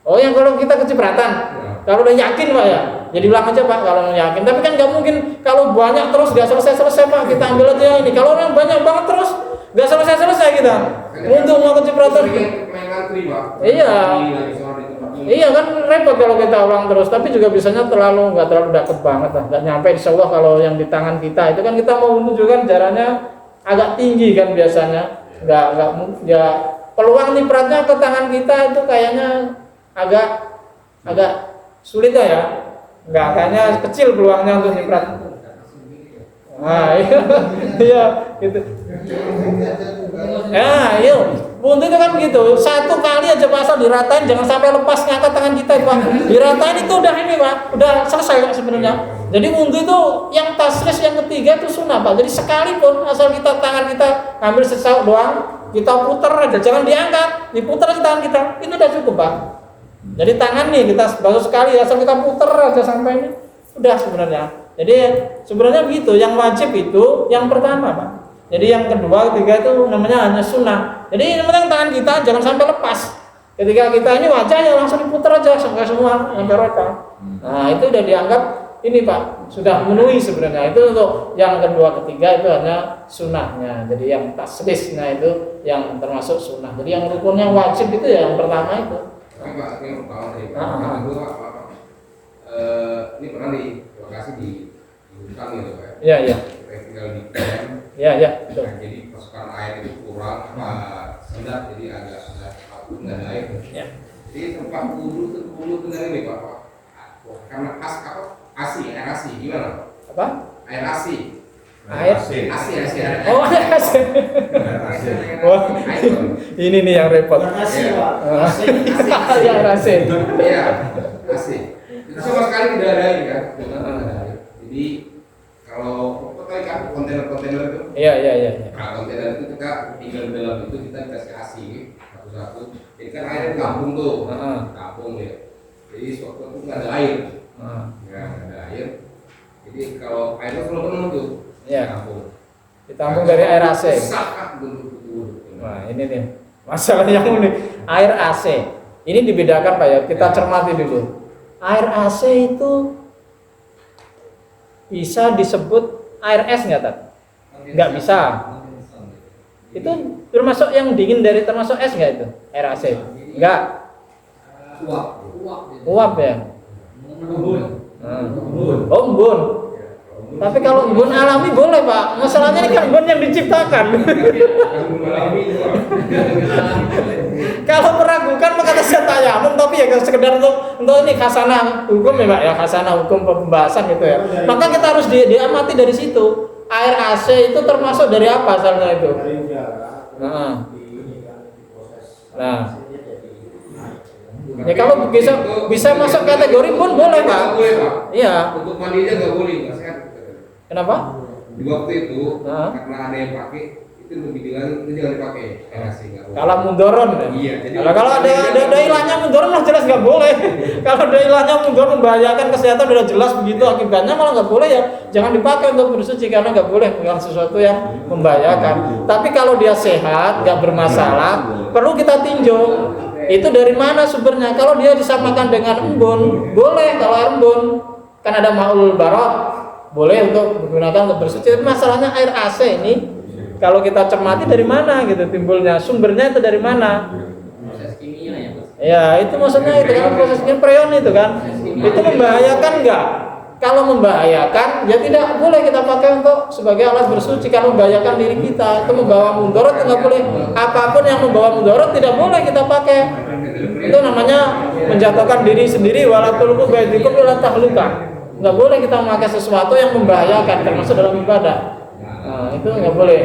Oh yang kalau kita kecipratan, kalau udah yakin Pak ya, jadi ulang aja Pak kalau yakin. Tapi kan nggak mungkin kalau banyak terus nggak selesai Pak, kita ambil aja ini. Kalau orang banyak banget terus nggak selesai kita. Untuk mau kecipratan. Iya kan repot kalau kita ulang terus. Tapi juga biasanya nggak terlalu deket banget lah, nggak nyampe. Insya Allah kalau yang di tangan kita itu kan kita mau menunjukkan jaraknya agak tinggi kan biasanya. Nggak peluang nyipratnya ke tangan kita itu kayaknya agak sulit ya, nggak kayaknya kecil peluangnya untuk nyiprat. Nah iya gitu. Iya, untuk itu kan begitu. Satu kali aja Pak asal diratain, jangan sampai lepas ngangkat tangan kita Pak. Diratain itu udah ini Pak, udah selesai Pak sebenarnya. Jadi wudhu itu yang tasris yang ketiga itu sunnah Pak. Jadi sekalipun asal kita tangan kita ambil sesaut doang, kita putar aja, jangan diangkat, diputar aja tangan kita, itu udah cukup Pak. Jadi tangan nih kita baru sekali asal kita putar aja sampai ini udah sebenarnya. Jadi sebenarnya begitu. Yang wajib itu yang pertama Pak. Jadi yang kedua, ketiga itu namanya hanya sunnah. Jadi yang penting tangan kita jangan sampai lepas. Ketika kita ini wajahnya langsung diputar aja sampai semua sampai rata. Nah itu udah dianggap ini Pak sudah memenuhi sebenarnya. Itu untuk yang kedua, ketiga itu hanya sunnahnya. Jadi yang taslisnya itu yang termasuk sunnah. Jadi yang rukunnya wajib itu ya yang pertama itu. Pak, ini pernah di lokasi di hutan gitu Pak. Iya. Kita tinggal di camp. Iya. Jadi pasukan air itu kurang, sedap jadi agak nggak ada air. Ya. Jadi tempat wudhu benar ini Pak. Karena air asi gimana? Apa? Air asi. Air asi. Oh air asi. Wah, ini nih yang repot. Asi Pak. Air asi. Iya, asi. Itu sama sekali tidak ada air kan? Jadi kalau kontainer itu. Iya. Nah, kontainer itu kita tinggal di dalam itu kita kasih asi satu-satu. Jadi kan air kampung tuh, kampung ya. Jadi suatu itu nggak ada air. Nggak ada air. Jadi kalau airnya selalu penuh tuh. Iya. Ditampung dari air AC. Nah ini nih masalah yang unik. Air AC ini dibedakan Pak ya. Kita cermati dulu. Air AC itu bisa disebut air es nggak Tat? Nggak bisa. Itu termasuk yang dingin dari termasuk es nggak itu? Air AC? Nggak. Uap ya. Oh, embun. Tapi kalau embun alami boleh Pak. Masalahnya ini kan embun yang diciptakan. Kalau meragukan maka saya tayamum, tapi ya sekedar untuk ini khasanah hukum ya Pak ya, khasanah hukum pembahasan gitu ya. Maka kita harus diamati dari situ. Air AC itu termasuk dari apa asalnya itu? Nah. Ya kalau bisa masuk kategori pun boleh Pak. Iya. Untuk mandinya nggak boleh, nggak sehat. Kenapa? Di waktu itu karena ada yang pakai, itu lebih itu jangan dipakai. Kalau mundoron ya? Iya. Jadi kalau ada ilahnya mundoron lah jelas nggak boleh. Kalau ada ilahnya mundoron membahayakan kesehatan udah jelas begitu akibatnya, malah nggak boleh ya. Jangan dipakai untuk bersuci karena nggak boleh dengan sesuatu yang membahayakan. Tapi kalau dia sehat, nggak bermasalah, perlu kita tinjau. Itu dari mana sumbernya? Kalau dia disamakan dengan embun, boleh kalau air embun. Kan ada maul barot, boleh untuk digunakan untuk bersuci. Tapi masalahnya air AC ini, kalau kita cermati dari mana gitu timbulnya, sumbernya itu dari mana? Proses kimia ya Mas. Ya itu maksudnya itu kan proses freon itu kan, itu membahayakan nggak? Kalau membahayakan, ya tidak boleh kita pakai untuk sebagai alat bersuci. Kalau membahayakan diri kita, itu membawa mudorot, nggak boleh. Apapun yang membawa mudorot tidak boleh kita pakai. Itu namanya menjatuhkan diri sendiri. Walatulku baitikum wala tahluka. Nggak boleh kita memakai sesuatu yang membahayakan, termasuk dalam ibadah. Nah, itu nggak boleh.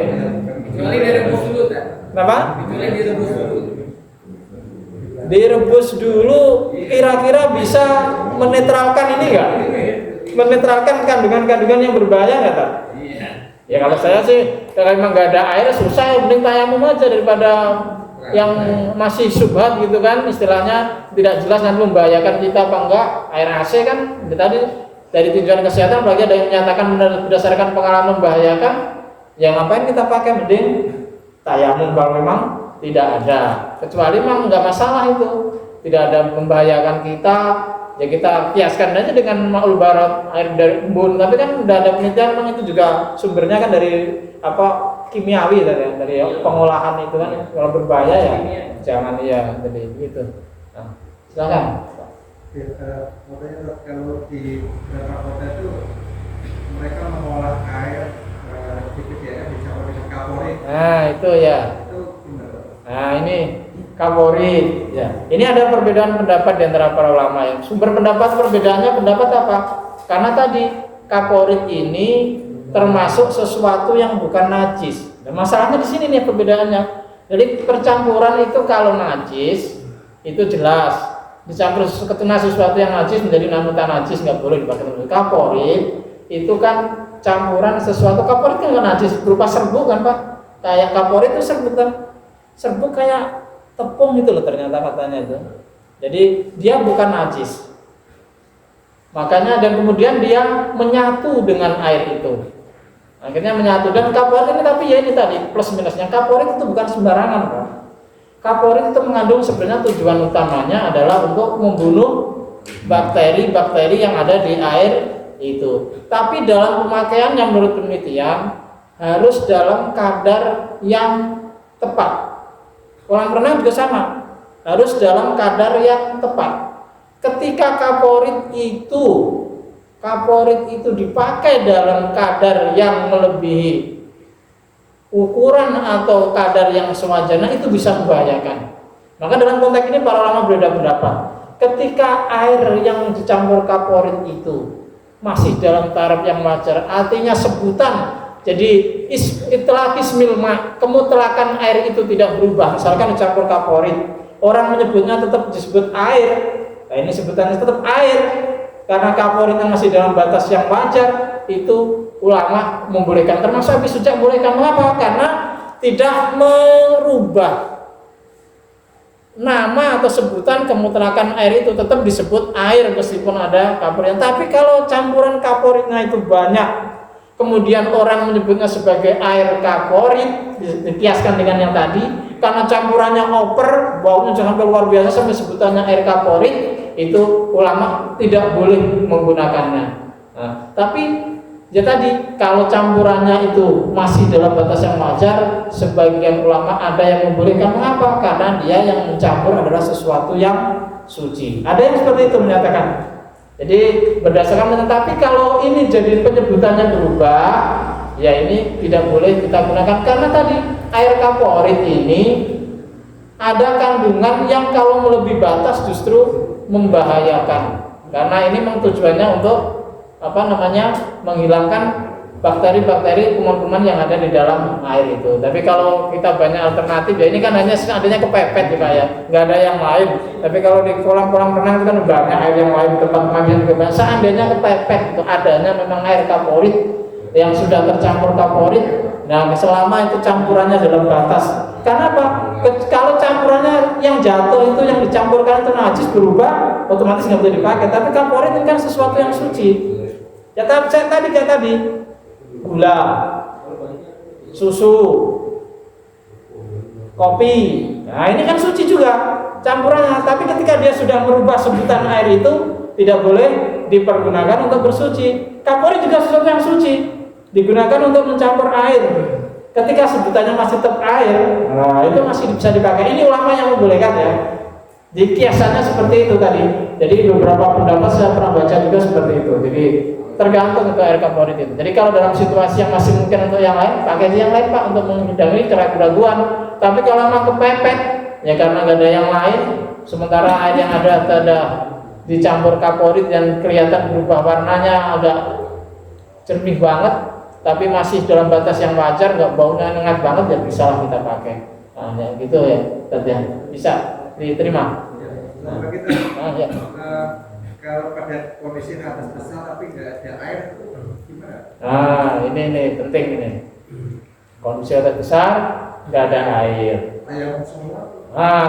Kecuali direbus dulu kan? Kenapa? Kecuali direbus dulu. Direbus dulu, kira-kira bisa menetralkan ini nggak? Menetralkan kandungan-kandungan yang berbahaya nggak tak? Iya. Ya kalau saya sih kalau memang nggak ada air susah, yang penting tayamum aja daripada yang masih subhat gitu kan, istilahnya tidak jelas nanti membahayakan kita apa enggak. Air AC kan tadi dari tujuan kesehatan, apalagi ada yang menyatakan berdasarkan pengalaman membahayakan, ya ngapain kita pakai, mending tayamum kalau memang tidak ada, kecuali memang nggak masalah itu tidak ada membahayakan kita. Ya kita kiaskan aja dengan maul barat, air dari embun, tapi kan udah ada penelitian memang itu juga sumbernya kan dari apa kimiawi dari pengolahan itu kan. Kalau berbahaya ya jangan ya jadi gitu. Nah, silakan. Makanya kalau di beberapa kota itu mereka mengolah air tipis ya dicampur dengan kaporit. Nah itu ya. Itu gimana? Nah ini kaporit ya. Ini ada perbedaan pendapat di antara para ulama ya. Sumber perbedaannya pendapat apa? Karena tadi kaporit ini termasuk sesuatu yang bukan najis. Dan masalahnya di sini nih perbedaannya. Jadi percampuran itu kalau najis itu jelas. Dicampur ketuna sesuatu yang najis menjadi namutan najis, nggak boleh dipakai. Kaporit itu kan campuran sesuatu. Kaporit kan nggak najis, berupa serbuk kan Pak? Kayak kaporit itu serbuk kan? Serbuk kayak tepung gitu loh ternyata katanya itu. Jadi dia bukan najis. Makanya dan kemudian dia menyatu dengan air itu. Akhirnya menyatu, dan kaporit ini tapi ya ini tadi plus minusnya, kaporit itu bukan sembarangan Pak. Kaporit itu mengandung sebenarnya tujuan utamanya adalah untuk membunuh bakteri-bakteri yang ada di air itu. Tapi dalam pemakaiannya menurut penelitian harus dalam kadar yang tepat. Kolam renang juga sama, harus dalam kadar yang tepat. Ketika kaporit itu dipakai dalam kadar yang melebihi ukuran atau kadar yang sewajarnya, itu bisa membahayakan. Maka dalam konteks ini para ulama berbeda pendapat. Ketika air yang dicampur kaporit itu masih dalam taraf yang wajar, artinya sebutan, jadi itlaq ismil ma, kemutlakan air itu tidak berubah. Misalkan dicampur kaporit, orang menyebutnya tetap disebut air. Nah ini sebutannya tetap air karena kaporitnya masih dalam batas yang wajar, itu ulama membolehkan, termasuk Habib Suja membolehkan. Mengapa? Karena tidak merubah nama atau sebutan kemutlakan air itu, tetap disebut air meskipun ada kaporitnya. Tapi kalau campuran kaporitnya itu banyak, kemudian orang menyebutnya sebagai air kaporit, dikiaskan dengan yang tadi, karena campurannya over, baunya sampai luar biasa sampai sebutannya air kaporit, itu ulama tidak boleh menggunakannya. Nah, tapi Ya tadi, kalau campurannya itu masih dalam batas yang wajar, sebagian ulama ada yang membolehkan. Mengapa? Karena dia yang mencampur adalah sesuatu yang suci. Ada yang seperti itu menyatakan. Jadi berdasarkan, tetapi kalau ini jadi penyebutannya berubah, ya ini tidak boleh kita gunakan. Karena tadi air kaporit ini ada kandungan yang kalau melebihi batas justru membahayakan. Karena ini memang tujuannya untuk menghilangkan bakteri-bakteri, kuman-kuman yang ada di dalam air itu. Tapi kalau kita banyak alternatif, ya ini kan hanya adanya kepepet ya Pak ya, nggak ada yang lain. Tapi kalau di kolam-kolam renang itu kan banyak air yang lain, tempat pemandian juga banyak. Seandainya kepepet itu adanya memang air kaporit yang sudah tercampur kaporit, nah selama itu campurannya dalam batas. Karena apa? Kalau campurannya yang jatuh itu, yang dicampurkan itu najis berubah, otomatis nggak bisa dipakai. Tapi kaporit itu kan sesuatu yang suci. Ya tadi gula, susu, kopi. Nah ini kan suci juga campurannya. Tapi ketika dia sudah merubah sebutan air itu, tidak boleh dipergunakan untuk bersuci. Kaporit juga sesuatu yang suci, digunakan untuk mencampur air. Ketika sebutannya masih tetap air, nah itu masih bisa dipakai. Ini ulama yang membolehkan ya. Di kiasannya seperti itu tadi. Jadi beberapa pendapat saya pernah baca juga seperti itu. Jadi tergantung untuk air kaporit itu. Jadi kalau dalam situasi yang masih mungkin untuk yang lain, pakai yang lain Pak untuk menghindari keraguan. Tapi kalau memang kepepet, ya karena nggak ada yang lain, sementara air yang ada dicampur kaporit dan kelihatan berubah warnanya agak jernih banget, tapi masih dalam batas yang wajar, nggak baunya nyengat banget, ya bisa lah kita pakai. Nah ya gitu ya, bisa diterima. Ya. Kalau pada kondisi atas besar tapi nggak ada air, gimana? Nah ini penting ini. Kondisi atas besar nggak ada air. Tayamum semua.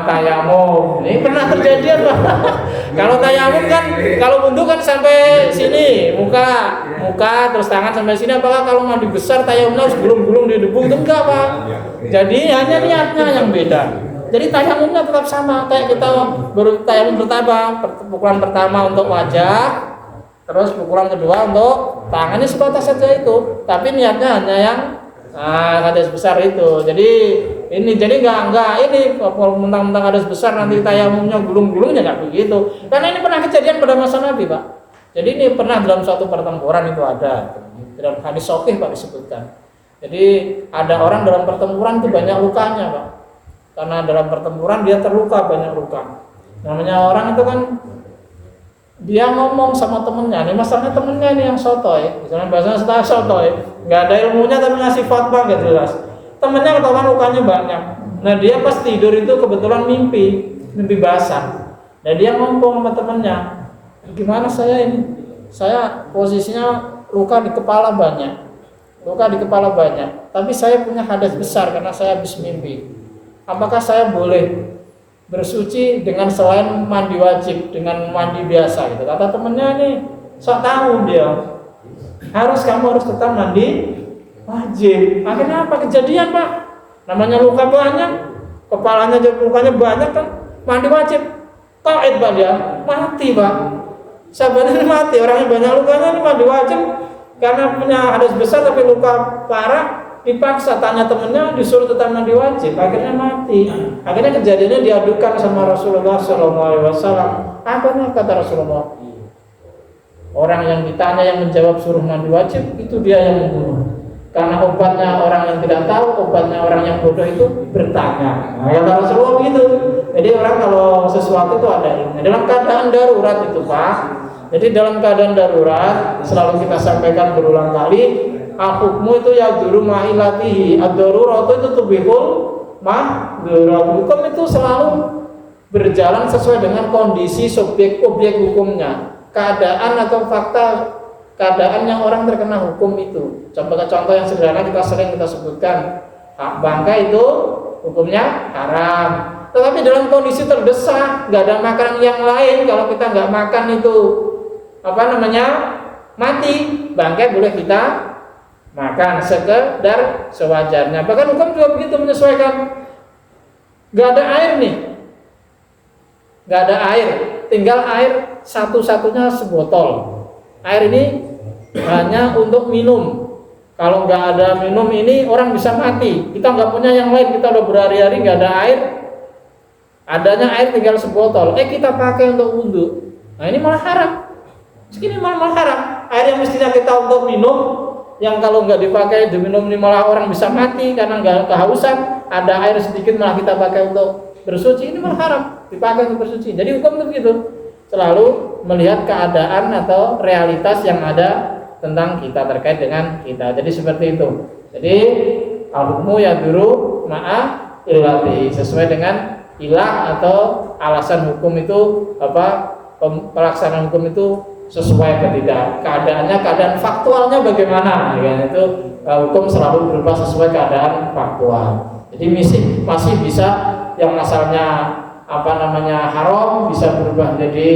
Tayamum. Ini pernah terjadi Pak. Kalau tayamum kan, kalau wudhu kan sampai sini, muka terus tangan sampai sini. Apakah kalau mandi besar tayamumnya harus gulung-gulung di debu? Itu enggak Pak. Jadi hanya niatnya yang beda. Jadi tayamumnya tetap sama, kayak kita tayamum pertama, pukulan pertama untuk wajah, terus pukulan kedua untuk tangannya, sebatas saja itu. Tapi niatnya hanya yang hadas besar itu. Jadi enggak ini kalau mentang-mentang hadas besar nanti tayamumnya gulung-gulungnya enggak begitu. Karena ini pernah kejadian pada masa Nabi Pak. Jadi ini pernah dalam suatu pertempuran itu ada. Dalam hadis sahih Pak disebutkan. Jadi ada orang dalam pertempuran itu banyak lukanya Pak. Karena dalam pertempuran dia terluka, banyak luka. Namanya orang itu kan dia ngomong sama temennya, ini masalahnya temennya ini yang sotoy, misalnya bahasanya setelah sotoy, nggak ada ilmunya tapi ngasih fatwa nggak jelas. Temennya ketahuan lukanya banyak. Nah dia pas tidur itu kebetulan mimpi basah. Dan dia ngomong sama temennya, gimana saya ini? Saya posisinya luka di kepala banyak, tapi saya punya hadas besar karena saya habis mimpi. Apakah saya boleh bersuci dengan selain mandi wajib, dengan mandi biasa gitu? Kata temennya nih, sok tahu dia. Kamu harus tetap mandi wajib. Akhirnya apa kejadian Pak? Namanya luka banyak, kepalanya lukanya banyak kan, mandi wajib. Taat Pak dia, mati Pak. Sahabatnya mati, orangnya banyak lukanya ini mandi wajib karena punya hadas besar tapi luka parah. Dipaksa tanya temennya, disuruh tetap mandi wajib, akhirnya mati. Akhirnya kejadiannya diadukan sama Rasulullah SAW. Apa nih kata Rasulullah? Orang yang ditanya yang menjawab suruh mandi wajib itu dia yang membunuh. Karena obatnya orang yang tidak tahu, obatnya orang yang bodoh itu bertanya. Nah, kata Rasulullah begitu. Jadi orang kalau sesuatu itu ada ilmunya. Dalam keadaan darurat itu Pak. Jadi dalam keadaan darurat selalu kita sampaikan berulang kali. Hukmu itu ya duru ma'ilatihi ad-daruratu itu tubihul mahdurat. Hukum itu selalu berjalan sesuai dengan kondisi objek hukumnya, keadaan atau fakta keadaan yang orang terkena hukum itu. Contoh yang sederhana sering kita sebutkan, bangkai itu hukumnya haram. Tetapi dalam kondisi terdesak, nggak ada makanan yang lain, kalau kita nggak makan itu mati, bangkai boleh kita makan sekedar sewajarnya. Bahkan hukum juga begitu menyesuaikan. Gak ada air nih, tinggal air satu-satunya sebotol. Air ini hanya untuk minum. Kalau nggak ada minum ini orang bisa mati. Kita nggak punya yang lain, kita udah berhari-hari nggak ada air. Adanya air tinggal sebotol. Kita pakai untuk wudhu. Nah ini malah haram. Segini malah haram. Air yang mestinya kita untuk minum, yang kalau nggak dipakai diminum ini malah orang bisa mati karena nggak kehausan. Ada air sedikit malah kita pakai untuk bersuci, ini malah haram dipakai untuk bersuci. Jadi hukum itu begitu. Selalu melihat keadaan atau realitas yang ada tentang kita terkait dengan kita. Jadi seperti itu. Jadi al-hukmu yaduru ma'a illati, sesuai dengan ilah atau alasan hukum itu pelaksanaan hukum itu sesuai atau tidak, keadaannya, keadaan faktualnya bagaimana, ya, itu hukum selalu berubah sesuai keadaan faktual. Jadi masih bisa yang asalnya haram bisa berubah jadi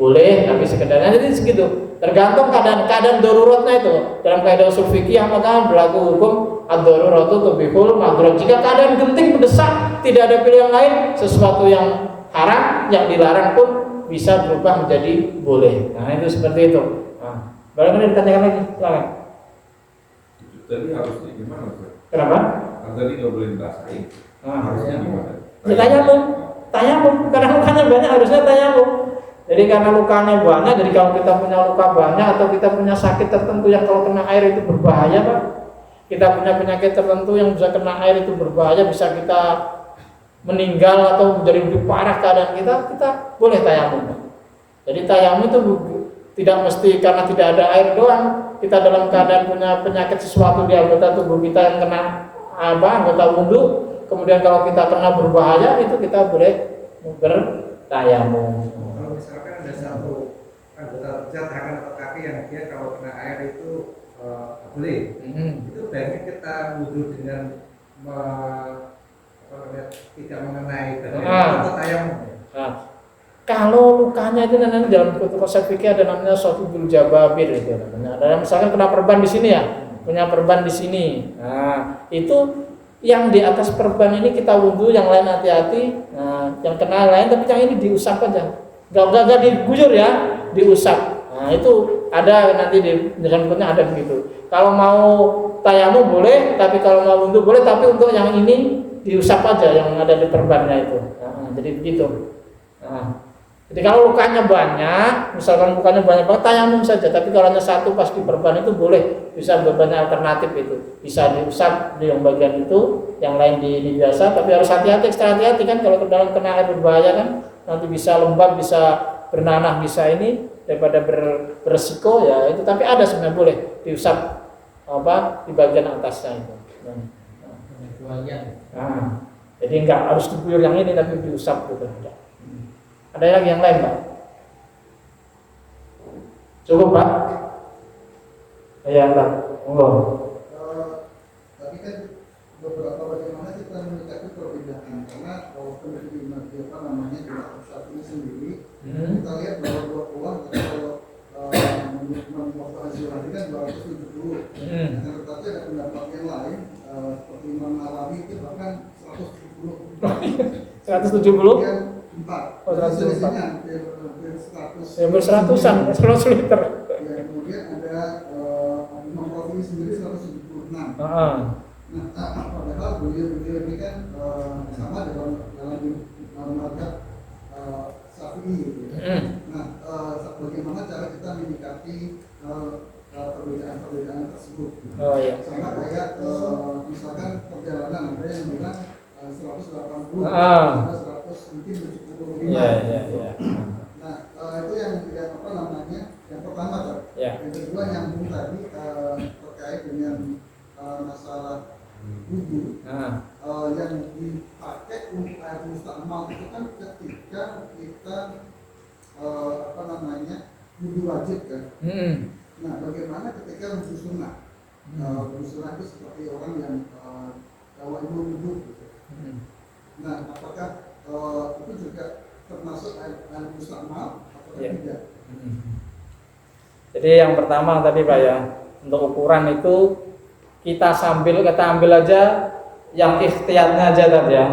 boleh, tapi sekedarnya jadi segitu. Tergantung keadaan daruratnya itu. Dalam kaidah ushul fikih maka berlaku hukum ad-daruratu tubihul mahdurat. Jika keadaan genting mendesak, tidak ada pilihan lain, sesuatu yang haram yang dilarang pun bisa berubah menjadi boleh. Nah itu seperti itu. Nah, barangkali ditanyakan lagi, silakan. Tadi harusnya gimana, Pak? Kenapa? Tadi nggak boleh dirasain. Harusnya gimana? Tayamum. Karena lukanya banyak harusnya tayamum. Jadi karena lukanya banyak, jadi kalau kita punya luka banyak atau kita punya sakit tertentu yang kalau kena air itu berbahaya, Pak. Kita punya penyakit tertentu yang bisa kena air itu berbahaya, bisa kita meninggal atau menjadi lebih parah keadaan kita boleh tayamum. Jadi tayamum itu tidak mesti karena tidak ada air doang. Kita dalam keadaan punya penyakit sesuatu di anggota tubuh kita yang kena anggota wudhu, kemudian kalau kita kena berbahaya itu kita boleh bertayamum. Kalau misalkan ada satu anggota tangan atau kaki yang dia kalau kena air itu boleh, itu baiknya kita wudhu dengan tidak mengenai atau tayamum. Kalau lukanya itu nanti dalam konsep fikih ada namanya sofibul jababir itu namanya. Ada misalkan kena perban di sini ya, punya perban di sini. Nah, itu yang di atas perban ini kita wudhu, yang lain hati-hati. Nah, yang kena lain tapi yang ini diusap aja. Gak diguyur ya, diusap. Nah, itu ada nanti di dalam bukunya ada begitu. Kalau mau tayamum boleh, tapi kalau mau wudhu boleh, tapi untuk yang ini diusap aja yang ada di perbannya itu. Nah, jadi begitu. Nah, jadi kalau lukanya banyak, misalkan lukanya banyak banget, tayamum saja. Tapi kalau hanya satu pas di perban itu boleh, bisa berbanyak alternatif itu. Bisa diusap di yang bagian itu, yang lain di biasa. Tapi harus hati-hati, ekstra hati-hati kan kalau ke dalam kena air berbahaya kan. Nanti bisa lembab, bisa bernanah, bisa ini daripada beresiko ya itu. Tapi ada sebenarnya boleh diusap di bagian atasnya itu. Nah, jadi enggak harus diguyur yang ini tapi diusap gitu. Ada lagi yang lain, Pak? Cukup, Pak? Ya, Pak. Tapi kan beberapa bagaimana kita menyikapi perbedaan karena kalau penerima dalam satu ini sendiri kita lihat bahwa dua uang kalau menurut hasil tadi kan 270. Nah, tetapi ada pendapat yang lain seperti Imam Nawawi itu bahkan 170. 170? 4. Oh, 104. Hampir 100-an, 100 liter. Ya, kemudian ada Imam Rafi'i sendiri 176. Nah, padahal beliau ini kan sama dalam mazhab Syafi'i gitu ya. Nah, bagaimana cara kita menyikapi perbedaan tersebut? Oh iya. Sama kayak misalkan perjalanan ada yang bilang 180, ada 100 mungkin 75. Iya. Nah, itu yang yang pertama kan. Yang kedua nyambung tadi terkait dengan masalah wudhu. Yang dipakai untuk air mustakmal itu kan ketika kita wudhu wajib kan. Nah, bagaimana ketika wudhu sunnah? Wudhu sunnah itu seperti orang yang kalau ibu wudhu gitu. Nah, apakah itu juga termasuk air mustakmal atau tidak? Jadi yang pertama tadi Pak ya, untuk ukuran itu kita ambil aja yang ikhtiyatnya aja tadi ya.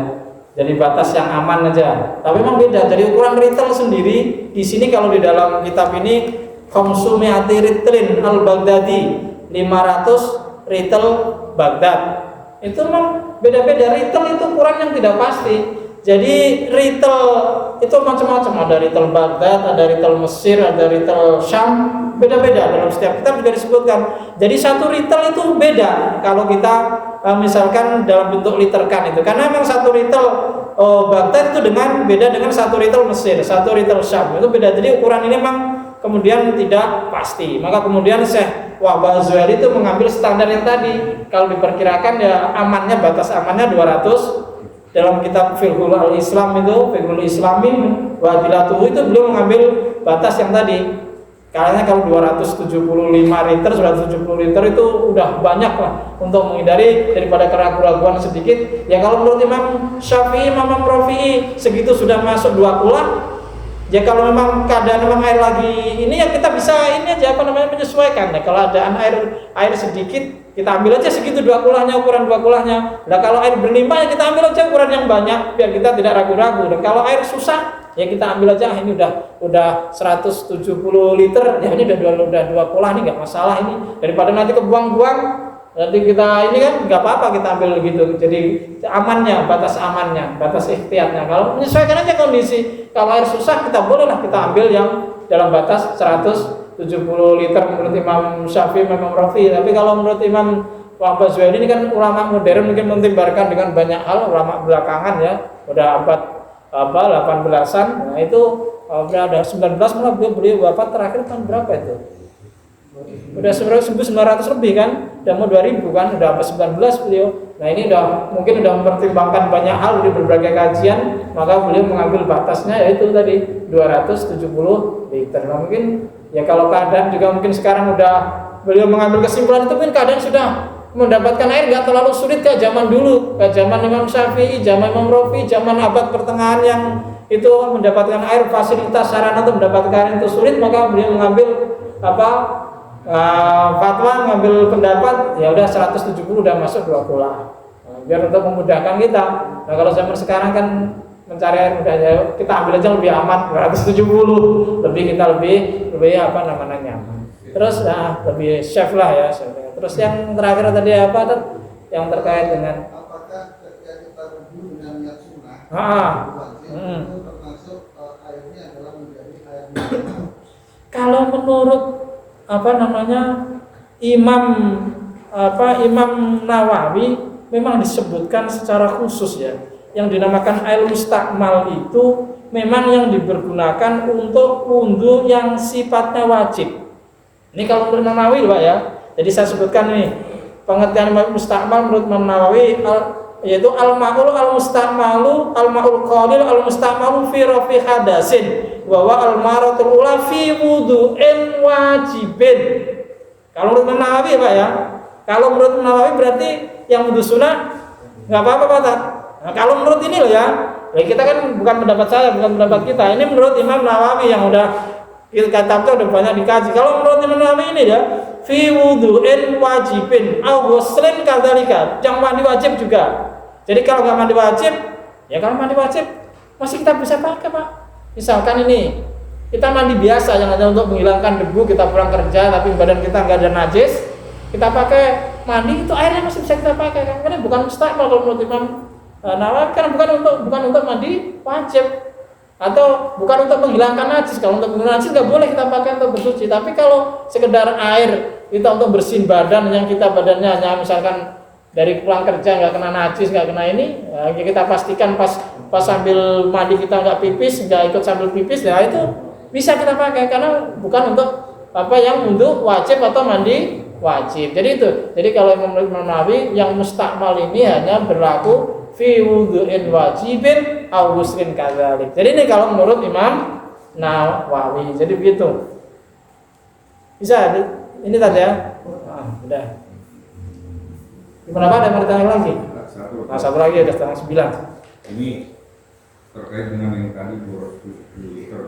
Jadi batas yang aman aja. Tapi memang beda. Jadi ukuran retail sendiri di sini kalau di dalam kitab ini khamsumi'ati ritlin al-Baghdadi, 500 ritel Baghdad. Itu memang beda-beda, ritel itu ukuran yang tidak pasti. Jadi ritel itu macam-macam, ada ritel Baghdad, ada ritel Mesir, ada ritel Syam, beda-beda dalam setiap kitab juga disebutkan. Jadi satu ritel itu beda kalau kita misalkan dalam bentuk literkan itu, karena memang satu ritel Baghdad itu beda dengan satu ritel Mesir, satu ritel Syam itu beda. Jadi ukuran ini memang kemudian tidak pasti. Maka kemudian Syekh Wahbah Az-Zuhaili itu mengambil standar yang tadi. Kalau diperkirakan ya amannya, batas amannya 200. Dalam kitab Fiqhul Islam itu, Fiqhul Islamin wa Adilatuhu itu beliau mengambil batas yang tadi. Karena kalau 275 liter, 270 liter itu udah banyak lah untuk menghindari daripada keraguan-keraguan sedikit. Ya kalau menurut Imam Syafi'i, Imam Rafi'i segitu sudah masuk 2 kulah. Ya kalau memang keadaan memang air lagi ini ya kita bisa ini aja menyesuaikan. Nah, kalau ada air sedikit kita ambil aja segitu 2 kulahnya, ukuran 2 kulahnya. Nah kalau air berlimpah ya kita ambil aja ukuran yang banyak biar kita tidak ragu-ragu. Dan kalau air susah ya kita ambil aja ini udah 170 liter ya ini udah 2 kulah nih nggak masalah ini, daripada nanti kebuang-buang. Nanti kita ini kan nggak apa-apa kita ambil gitu. Jadi amannya, batas ihtiyatnya. Kalau menyesuaikan aja kondisi. Kalau air susah kita bolehlah kita ambil yang dalam batas 170 liter menurut Imam Syafi'i, Imam Rafi'i. Tapi kalau menurut Imam Wahbah Az-Zuhaili ini kan ulama modern mungkin mentimbarkan dengan banyak hal, ulama belakangan ya, udah abad 18-an. Nah itu ada 19 malah beliau wafat terakhir tahun berapa itu? Udah 1900 lebih kan, udah mau 2000 kan, udah abad 19 beliau. Nah ini mungkin udah mempertimbangkan banyak hal di berbagai kajian, maka beliau mengambil batasnya yaitu tadi 270 liter. Nah mungkin ya kalau keadaan juga mungkin sekarang udah beliau mengambil kesimpulan itu mungkin keadaan sudah mendapatkan air nggak terlalu sulit kayak zaman dulu, kayak zaman Imam Syafi'i, zaman Imam Rafi'i, zaman abad pertengahan yang itu mendapatkan air, fasilitas sarana untuk mendapatkan air itu sulit, maka beliau mengambil fatwa, mengambil pendapat ya udah 170 udah masuk 2 kulah. Biar untuk memudahkan kita. Nah kalau zaman sekarang kan mencari air mudahnya kita ambil aja lebih aman 270, kita lebih nyaman. Terus lebih safe lah ya. Terus yang terakhir tadi apa tuh? Yang terkait dengan apakah ketika kita wudhu dengan niat sunnah itu termasuk airnya adalah menjadi air minum? Kalau menurut Imam Nawawi memang disebutkan secara khusus ya, yang dinamakan air mustakmal itu memang yang dipergunakan untuk wudhu yang sifatnya wajib. Ini kalau menurut Imam Nawawi Pak ya. Jadi saya sebutkan ini pengertian mustakmal menurut Imam Nawawi yaitu al-ma'ul al-mustakmalu al-ma'ul qalil al-mustakmalu fi rafi hadasin wa al-maratul ula fi wudu'in wajibin. Kalau menurut Imam Nawawi Pak ya. Kalau menurut Imam Nawawi berarti yang wudu sunnah enggak apa-apa Pak. Nah, kalau menurut ini loh ya. Kita kan bukan pendapat saya, bukan pendapat kita. Ini menurut Imam Nawawi yang udah kitabnya udah banyak dikaji. Kalau menurut Imam Nawawi ini ya, fi wudu'in wajibin au ghuslin kadzalika, yang mandi wajib juga. Jadi kalau nggak mandi wajib, ya kalau mandi wajib masih kita bisa pakai Pak. Misalkan ini kita mandi biasa yang hanya untuk menghilangkan debu, kita pulang kerja tapi badan kita nggak ada najis, kita pakai mandi itu airnya masih bisa kita pakai kan? Karena bukan mustakmal kalau menurut Imam Nawawi, kan bukan untuk mandi wajib. Atau bukan untuk menghilangkan najis. Kalau untuk menghilangkan najis nggak boleh kita pakai untuk bersuci. Tapi kalau sekedar air kita untuk bersihin badan yang kita badannya hanya misalkan dari pulang kerja nggak kena najis, nggak kena ini, ya kita pastikan pas sambil mandi kita nggak pipis, nggak ikut sambil pipis, ya itu bisa kita pakai karena bukan untuk yang untuk wajib atau mandi wajib. Jadi itu. Jadi kalau menurut Imam Nawawi yang mustakmal ini hanya berlaku fi wudu'in wajibin au ghuslin kadzalik. Jadi ini kalau menurut Imam Nawawi. Jadi begitu. Bisa ini tadi ya. Udah. Gimana Pak? Ada yang mau ditanya lagi? Satu lagi ada 8:30. Ini terkait dengan yang tadi 270 liter.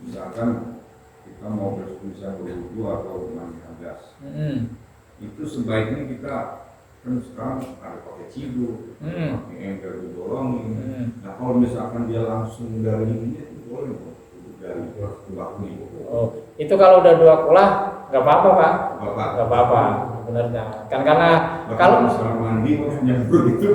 Misalkan kita mau berwudu atau mandi hadas. Itu sebaiknya kita kan sekarang ada pakai cidu, pakai ember dibolongin. Nah kalau misalkan dia langsung dari ini itu boleh dari bakunya. Itu kalau udah 2 kolah nggak apa-apa Pak, Bapak. nggak apa-apa sebenarnya. Kan karena kalau mandi nyembur itu.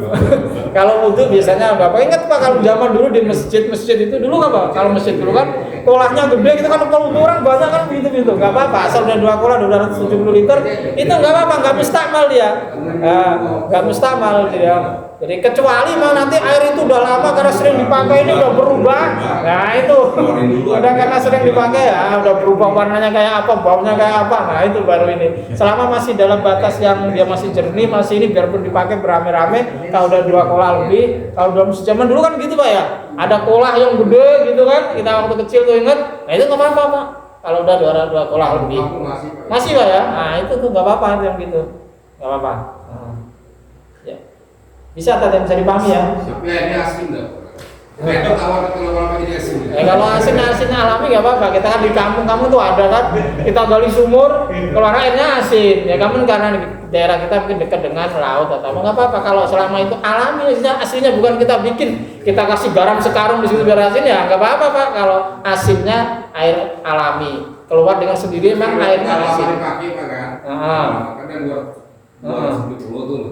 kalau wudhu biasanya Bapak ingat Pak, kalau zaman dulu di masjid-masjid itu dulu nggak Pak? Kalau masjid dulu kan kolahnya gede gitu kan, kalau orang banyak kan gitu nggak apa-apa, asal udah 2 kolah 270 liter itu nggak apa-apa, nggak mustakmal dia, nggak mustakmal dia. Jadi kecuali mau nanti air itu udah lama karena sering dipakai ini udah berubah, nah itu udah karena sering dipakai ya udah berubah warnanya kayak apa, baunya kayak apa, nah itu baru ini. Selama masih dalam batas yang dia masih jernih, masih ini biarpun dipakai berame-rame, kalau udah 2 kolah lebih, kalau dalam zaman dulu kan gitu Pak ya, ada kolah yang gede gitu kan, kita waktu kecil tuh inget, nah itu nggak apa-apa Pak. Kalau udah 2 kolah lebih, masih Pak ya, nah itu tuh nggak apa-apa yang gitu, nggak apa-apa. Ya. Bisa tadi bisa dipahami ya. Tapi airnya asin dah. Itu awal kalau jadi asin. Kalau asin alami nggak apa-apa. Kita kan di kampung tuh ada kan. Kita gali sumur, keluar airnya asin. Ya kamu karena daerah kita mungkin dekat dengan laut atau apa, nggak apa-apa. Kalau selama itu alami aslinya bukan kita bikin, kita kasih garam sekarung di situ biar asin ya nggak apa-apa Pak. Kalau asinnya air alami keluar dengan sendiri memang air asin. Dipakai Pak kan. Karena buat sebelum tuh.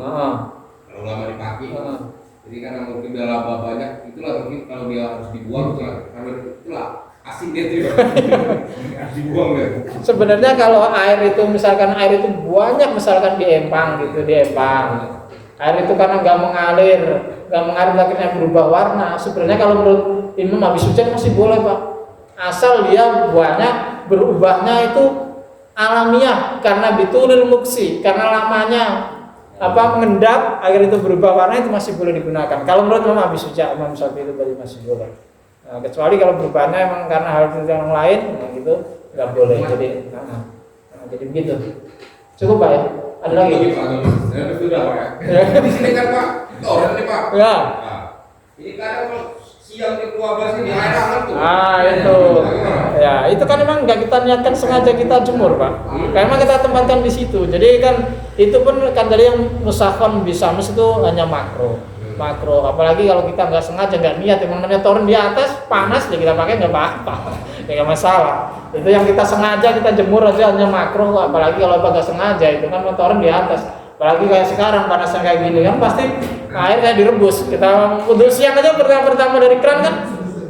Kalau lama dipakai, jadi karena mungkin udah lama banyak, itulah mungkin kalau dia harus dibuang karena itulah asin dia tuh harus dibuang ya. Sebenarnya kalau air itu misalkan air itu banyak misalkan di empang gitu, di empang air itu karena nggak mengalir akhirnya berubah warna. Sebenarnya kalau menurut Imam Abi Sujan masih boleh Pak, asal dia banyak berubahnya itu alamiah karena bitulil muksi, karena lamanya mengendap agar itu berubah warna, itu masih boleh digunakan. Kalau menurut Imam Abi Suja, Imam Syafi'i itu masih boleh. Nah, kecuali kalau berubahnya emang karena hal yang lain, nah gitu nggak boleh. Jadi begitu. Cukup Pak ya? Ada lagi? Sudah Pak ya. Di sini kan Pak, orang ini Pak. Ya. Ini kadang kalau siang di keluarga sini air hangat tuh. Itu. Ya, itu kan memang nggak kita niatkan, sengaja kita jemur Pak. Karena kita tempatkan di situ. Jadi kan itu pun kan dari yang musakhon bisa itu hanya makro, apalagi kalau kita nggak sengaja, nggak niat, emang namanya turun di atas panas ya kita pakai nggak apa-apa, nggak masalah. Itu yang kita sengaja kita jemur aja hanya makro, apalagi kalau nggak sengaja itu kan turun di atas, apalagi kayak sekarang panasnya kayak gini kan pasti air kayak direbus. Kita udah siang aja pertama dari keran kan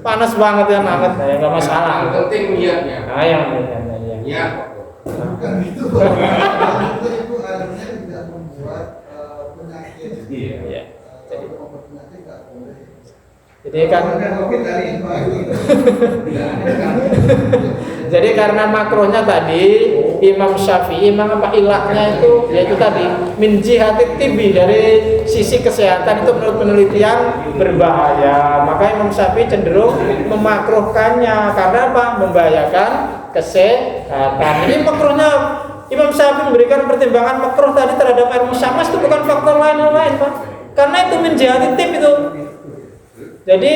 panas banget ya, hangat ya nggak masalah. Yang penting niatnya. Niat. Bukan itu. Itu airnya tidak membuat penyakit. Iya. Jadi obat penyakit nggak boleh. Jadi kan COVID dari jadi karena makronya tadi Imam Syafi'i memang ilahnya itu yaitu tadi min jihati tibi, dari sisi kesehatan itu menurut penelitian berbahaya. Maka Imam Syafi'i cenderung memakruhkannya karena apa? Membahayakan kesehatan. Jadi makruhnya Imam Syafi'i memberikan pertimbangan makruh tadi terhadap air musamas itu bukan faktor lain Pak. Karena itu min jihati tib itu. Jadi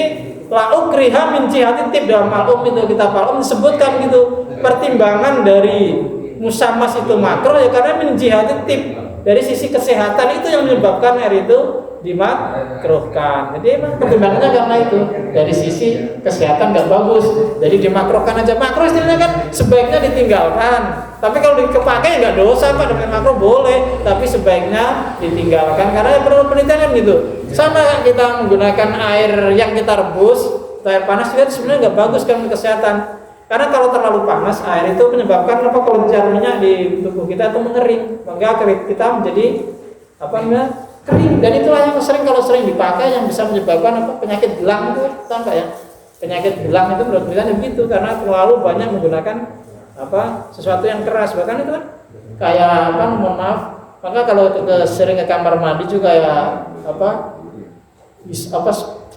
la ukriha min jihati tib, dalam al-um itu kitab al-um disebutkan gitu. Pertimbangan dari musamas itu makruh ya karena min jihati tib, dari sisi kesehatan itu yang menyebabkan air itu dimakruhkan. Jadi emang pertimbangannya karena itu dari sisi kesehatan nggak bagus, jadi dimakruhkan aja. Makruh istilahnya kan sebaiknya ditinggalkan, tapi kalau dipakai nggak dosa Pak, dengan makruh boleh, tapi sebaiknya ditinggalkan karena perlu penelitian gitu. Sama kan kita menggunakan air yang kita rebus, air panas juga sebenarnya nggak bagus kan untuk kesehatan. Karena kalau terlalu panas air itu menyebabkan kelenjar minyak di tubuh kita itu mengering, maka kita menjadi kering. Dan itulah yang kalau sering dipakai yang bisa menyebabkan penyakit gelang itu, tahu ya? Penyakit gelang itu menurut kita begitu karena terlalu banyak menggunakan sesuatu yang keras, bahkan itu kan kayak mohon maaf. Maka kalau sering ke kamar mandi juga ya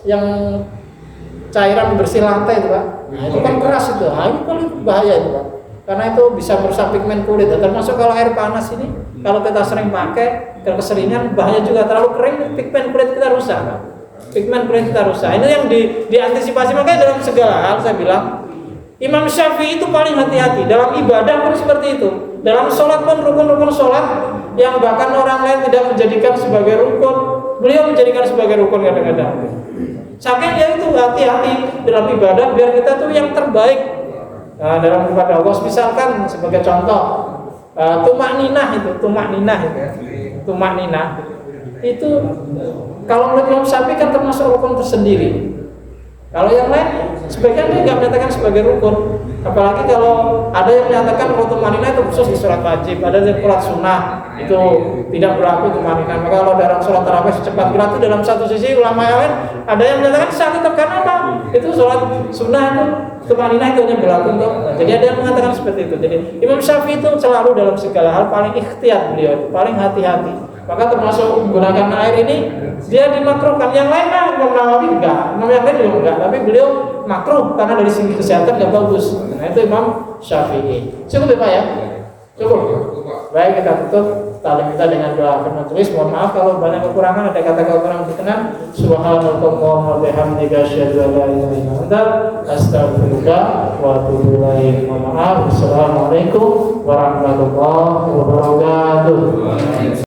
yang cairan bersih lantai itu Pak. Nah, itu kan keras itu. Itu paling bahaya itu Pak. Karena itu bisa merusak pigmen kulit. Termasuk kalau air panas ini, kalau kita sering pakai, kalau keseringan bahaya juga, terlalu kering pigmen kulit kita rusak Pak. Pigmen kulit kita rusak. Ini yang diantisipasi, makanya dalam segala hal saya bilang Imam Syafi'i itu paling hati-hati dalam ibadah pun seperti itu. Dalam sholat pun rukun-rukun sholat yang bahkan orang lain tidak menjadikan sebagai rukun, beliau menjadikan sebagai rukun kadang-kadang. Saking ya itu hati-hati dalam ibadah biar kita tuh yang terbaik. dalam kepada Allah. Misalkan sebagai contoh, tumak ninah itu kalau menurut Imam Syafi'i kan termasuk rukun tersendiri. Kalau yang lain, sebagian dia nggak menyatakan sebagai rukun. Apalagi kalau ada yang menyatakan kalau tumanina itu khusus di sholat wajib, ada yang sholat sunnah itu tidak berlaku tumanina. Maka kalau dalam sholat tarawih secepat kilat itu dalam satu sisi ulama yang lain ada yang menyatakan sah tetap karena apa? Itu sholat sunnah itu tumanina itu hanya berlaku untuk. Jadi ada yang mengatakan seperti itu. Jadi Imam Syafi'i itu selalu dalam segala hal paling ikhtiyat beliau, paling hati-hati. Maka termasuk menggunakan air ini dia dimakruhkan. Yang lain kan Imam Nawawi enggak, yang lain juga enggak, tapi beliau makruh karena dari segi kesehatan enggak bagus. Nah itu Imam Syafi'i. Cukup ya Pak ya? Cukup. Baik, kita tutup tali kita dengan doa penulis. Mohon maaf kalau banyak kekurangan, ada kata-kata kurang berkenan. Subhanallah wa bihamdika asyhadu an la ilaha illa anta astaghfiruka wa atubu ilaik. Mohon maaf. Assalamualaikum warahmatullahi wabarakatuh.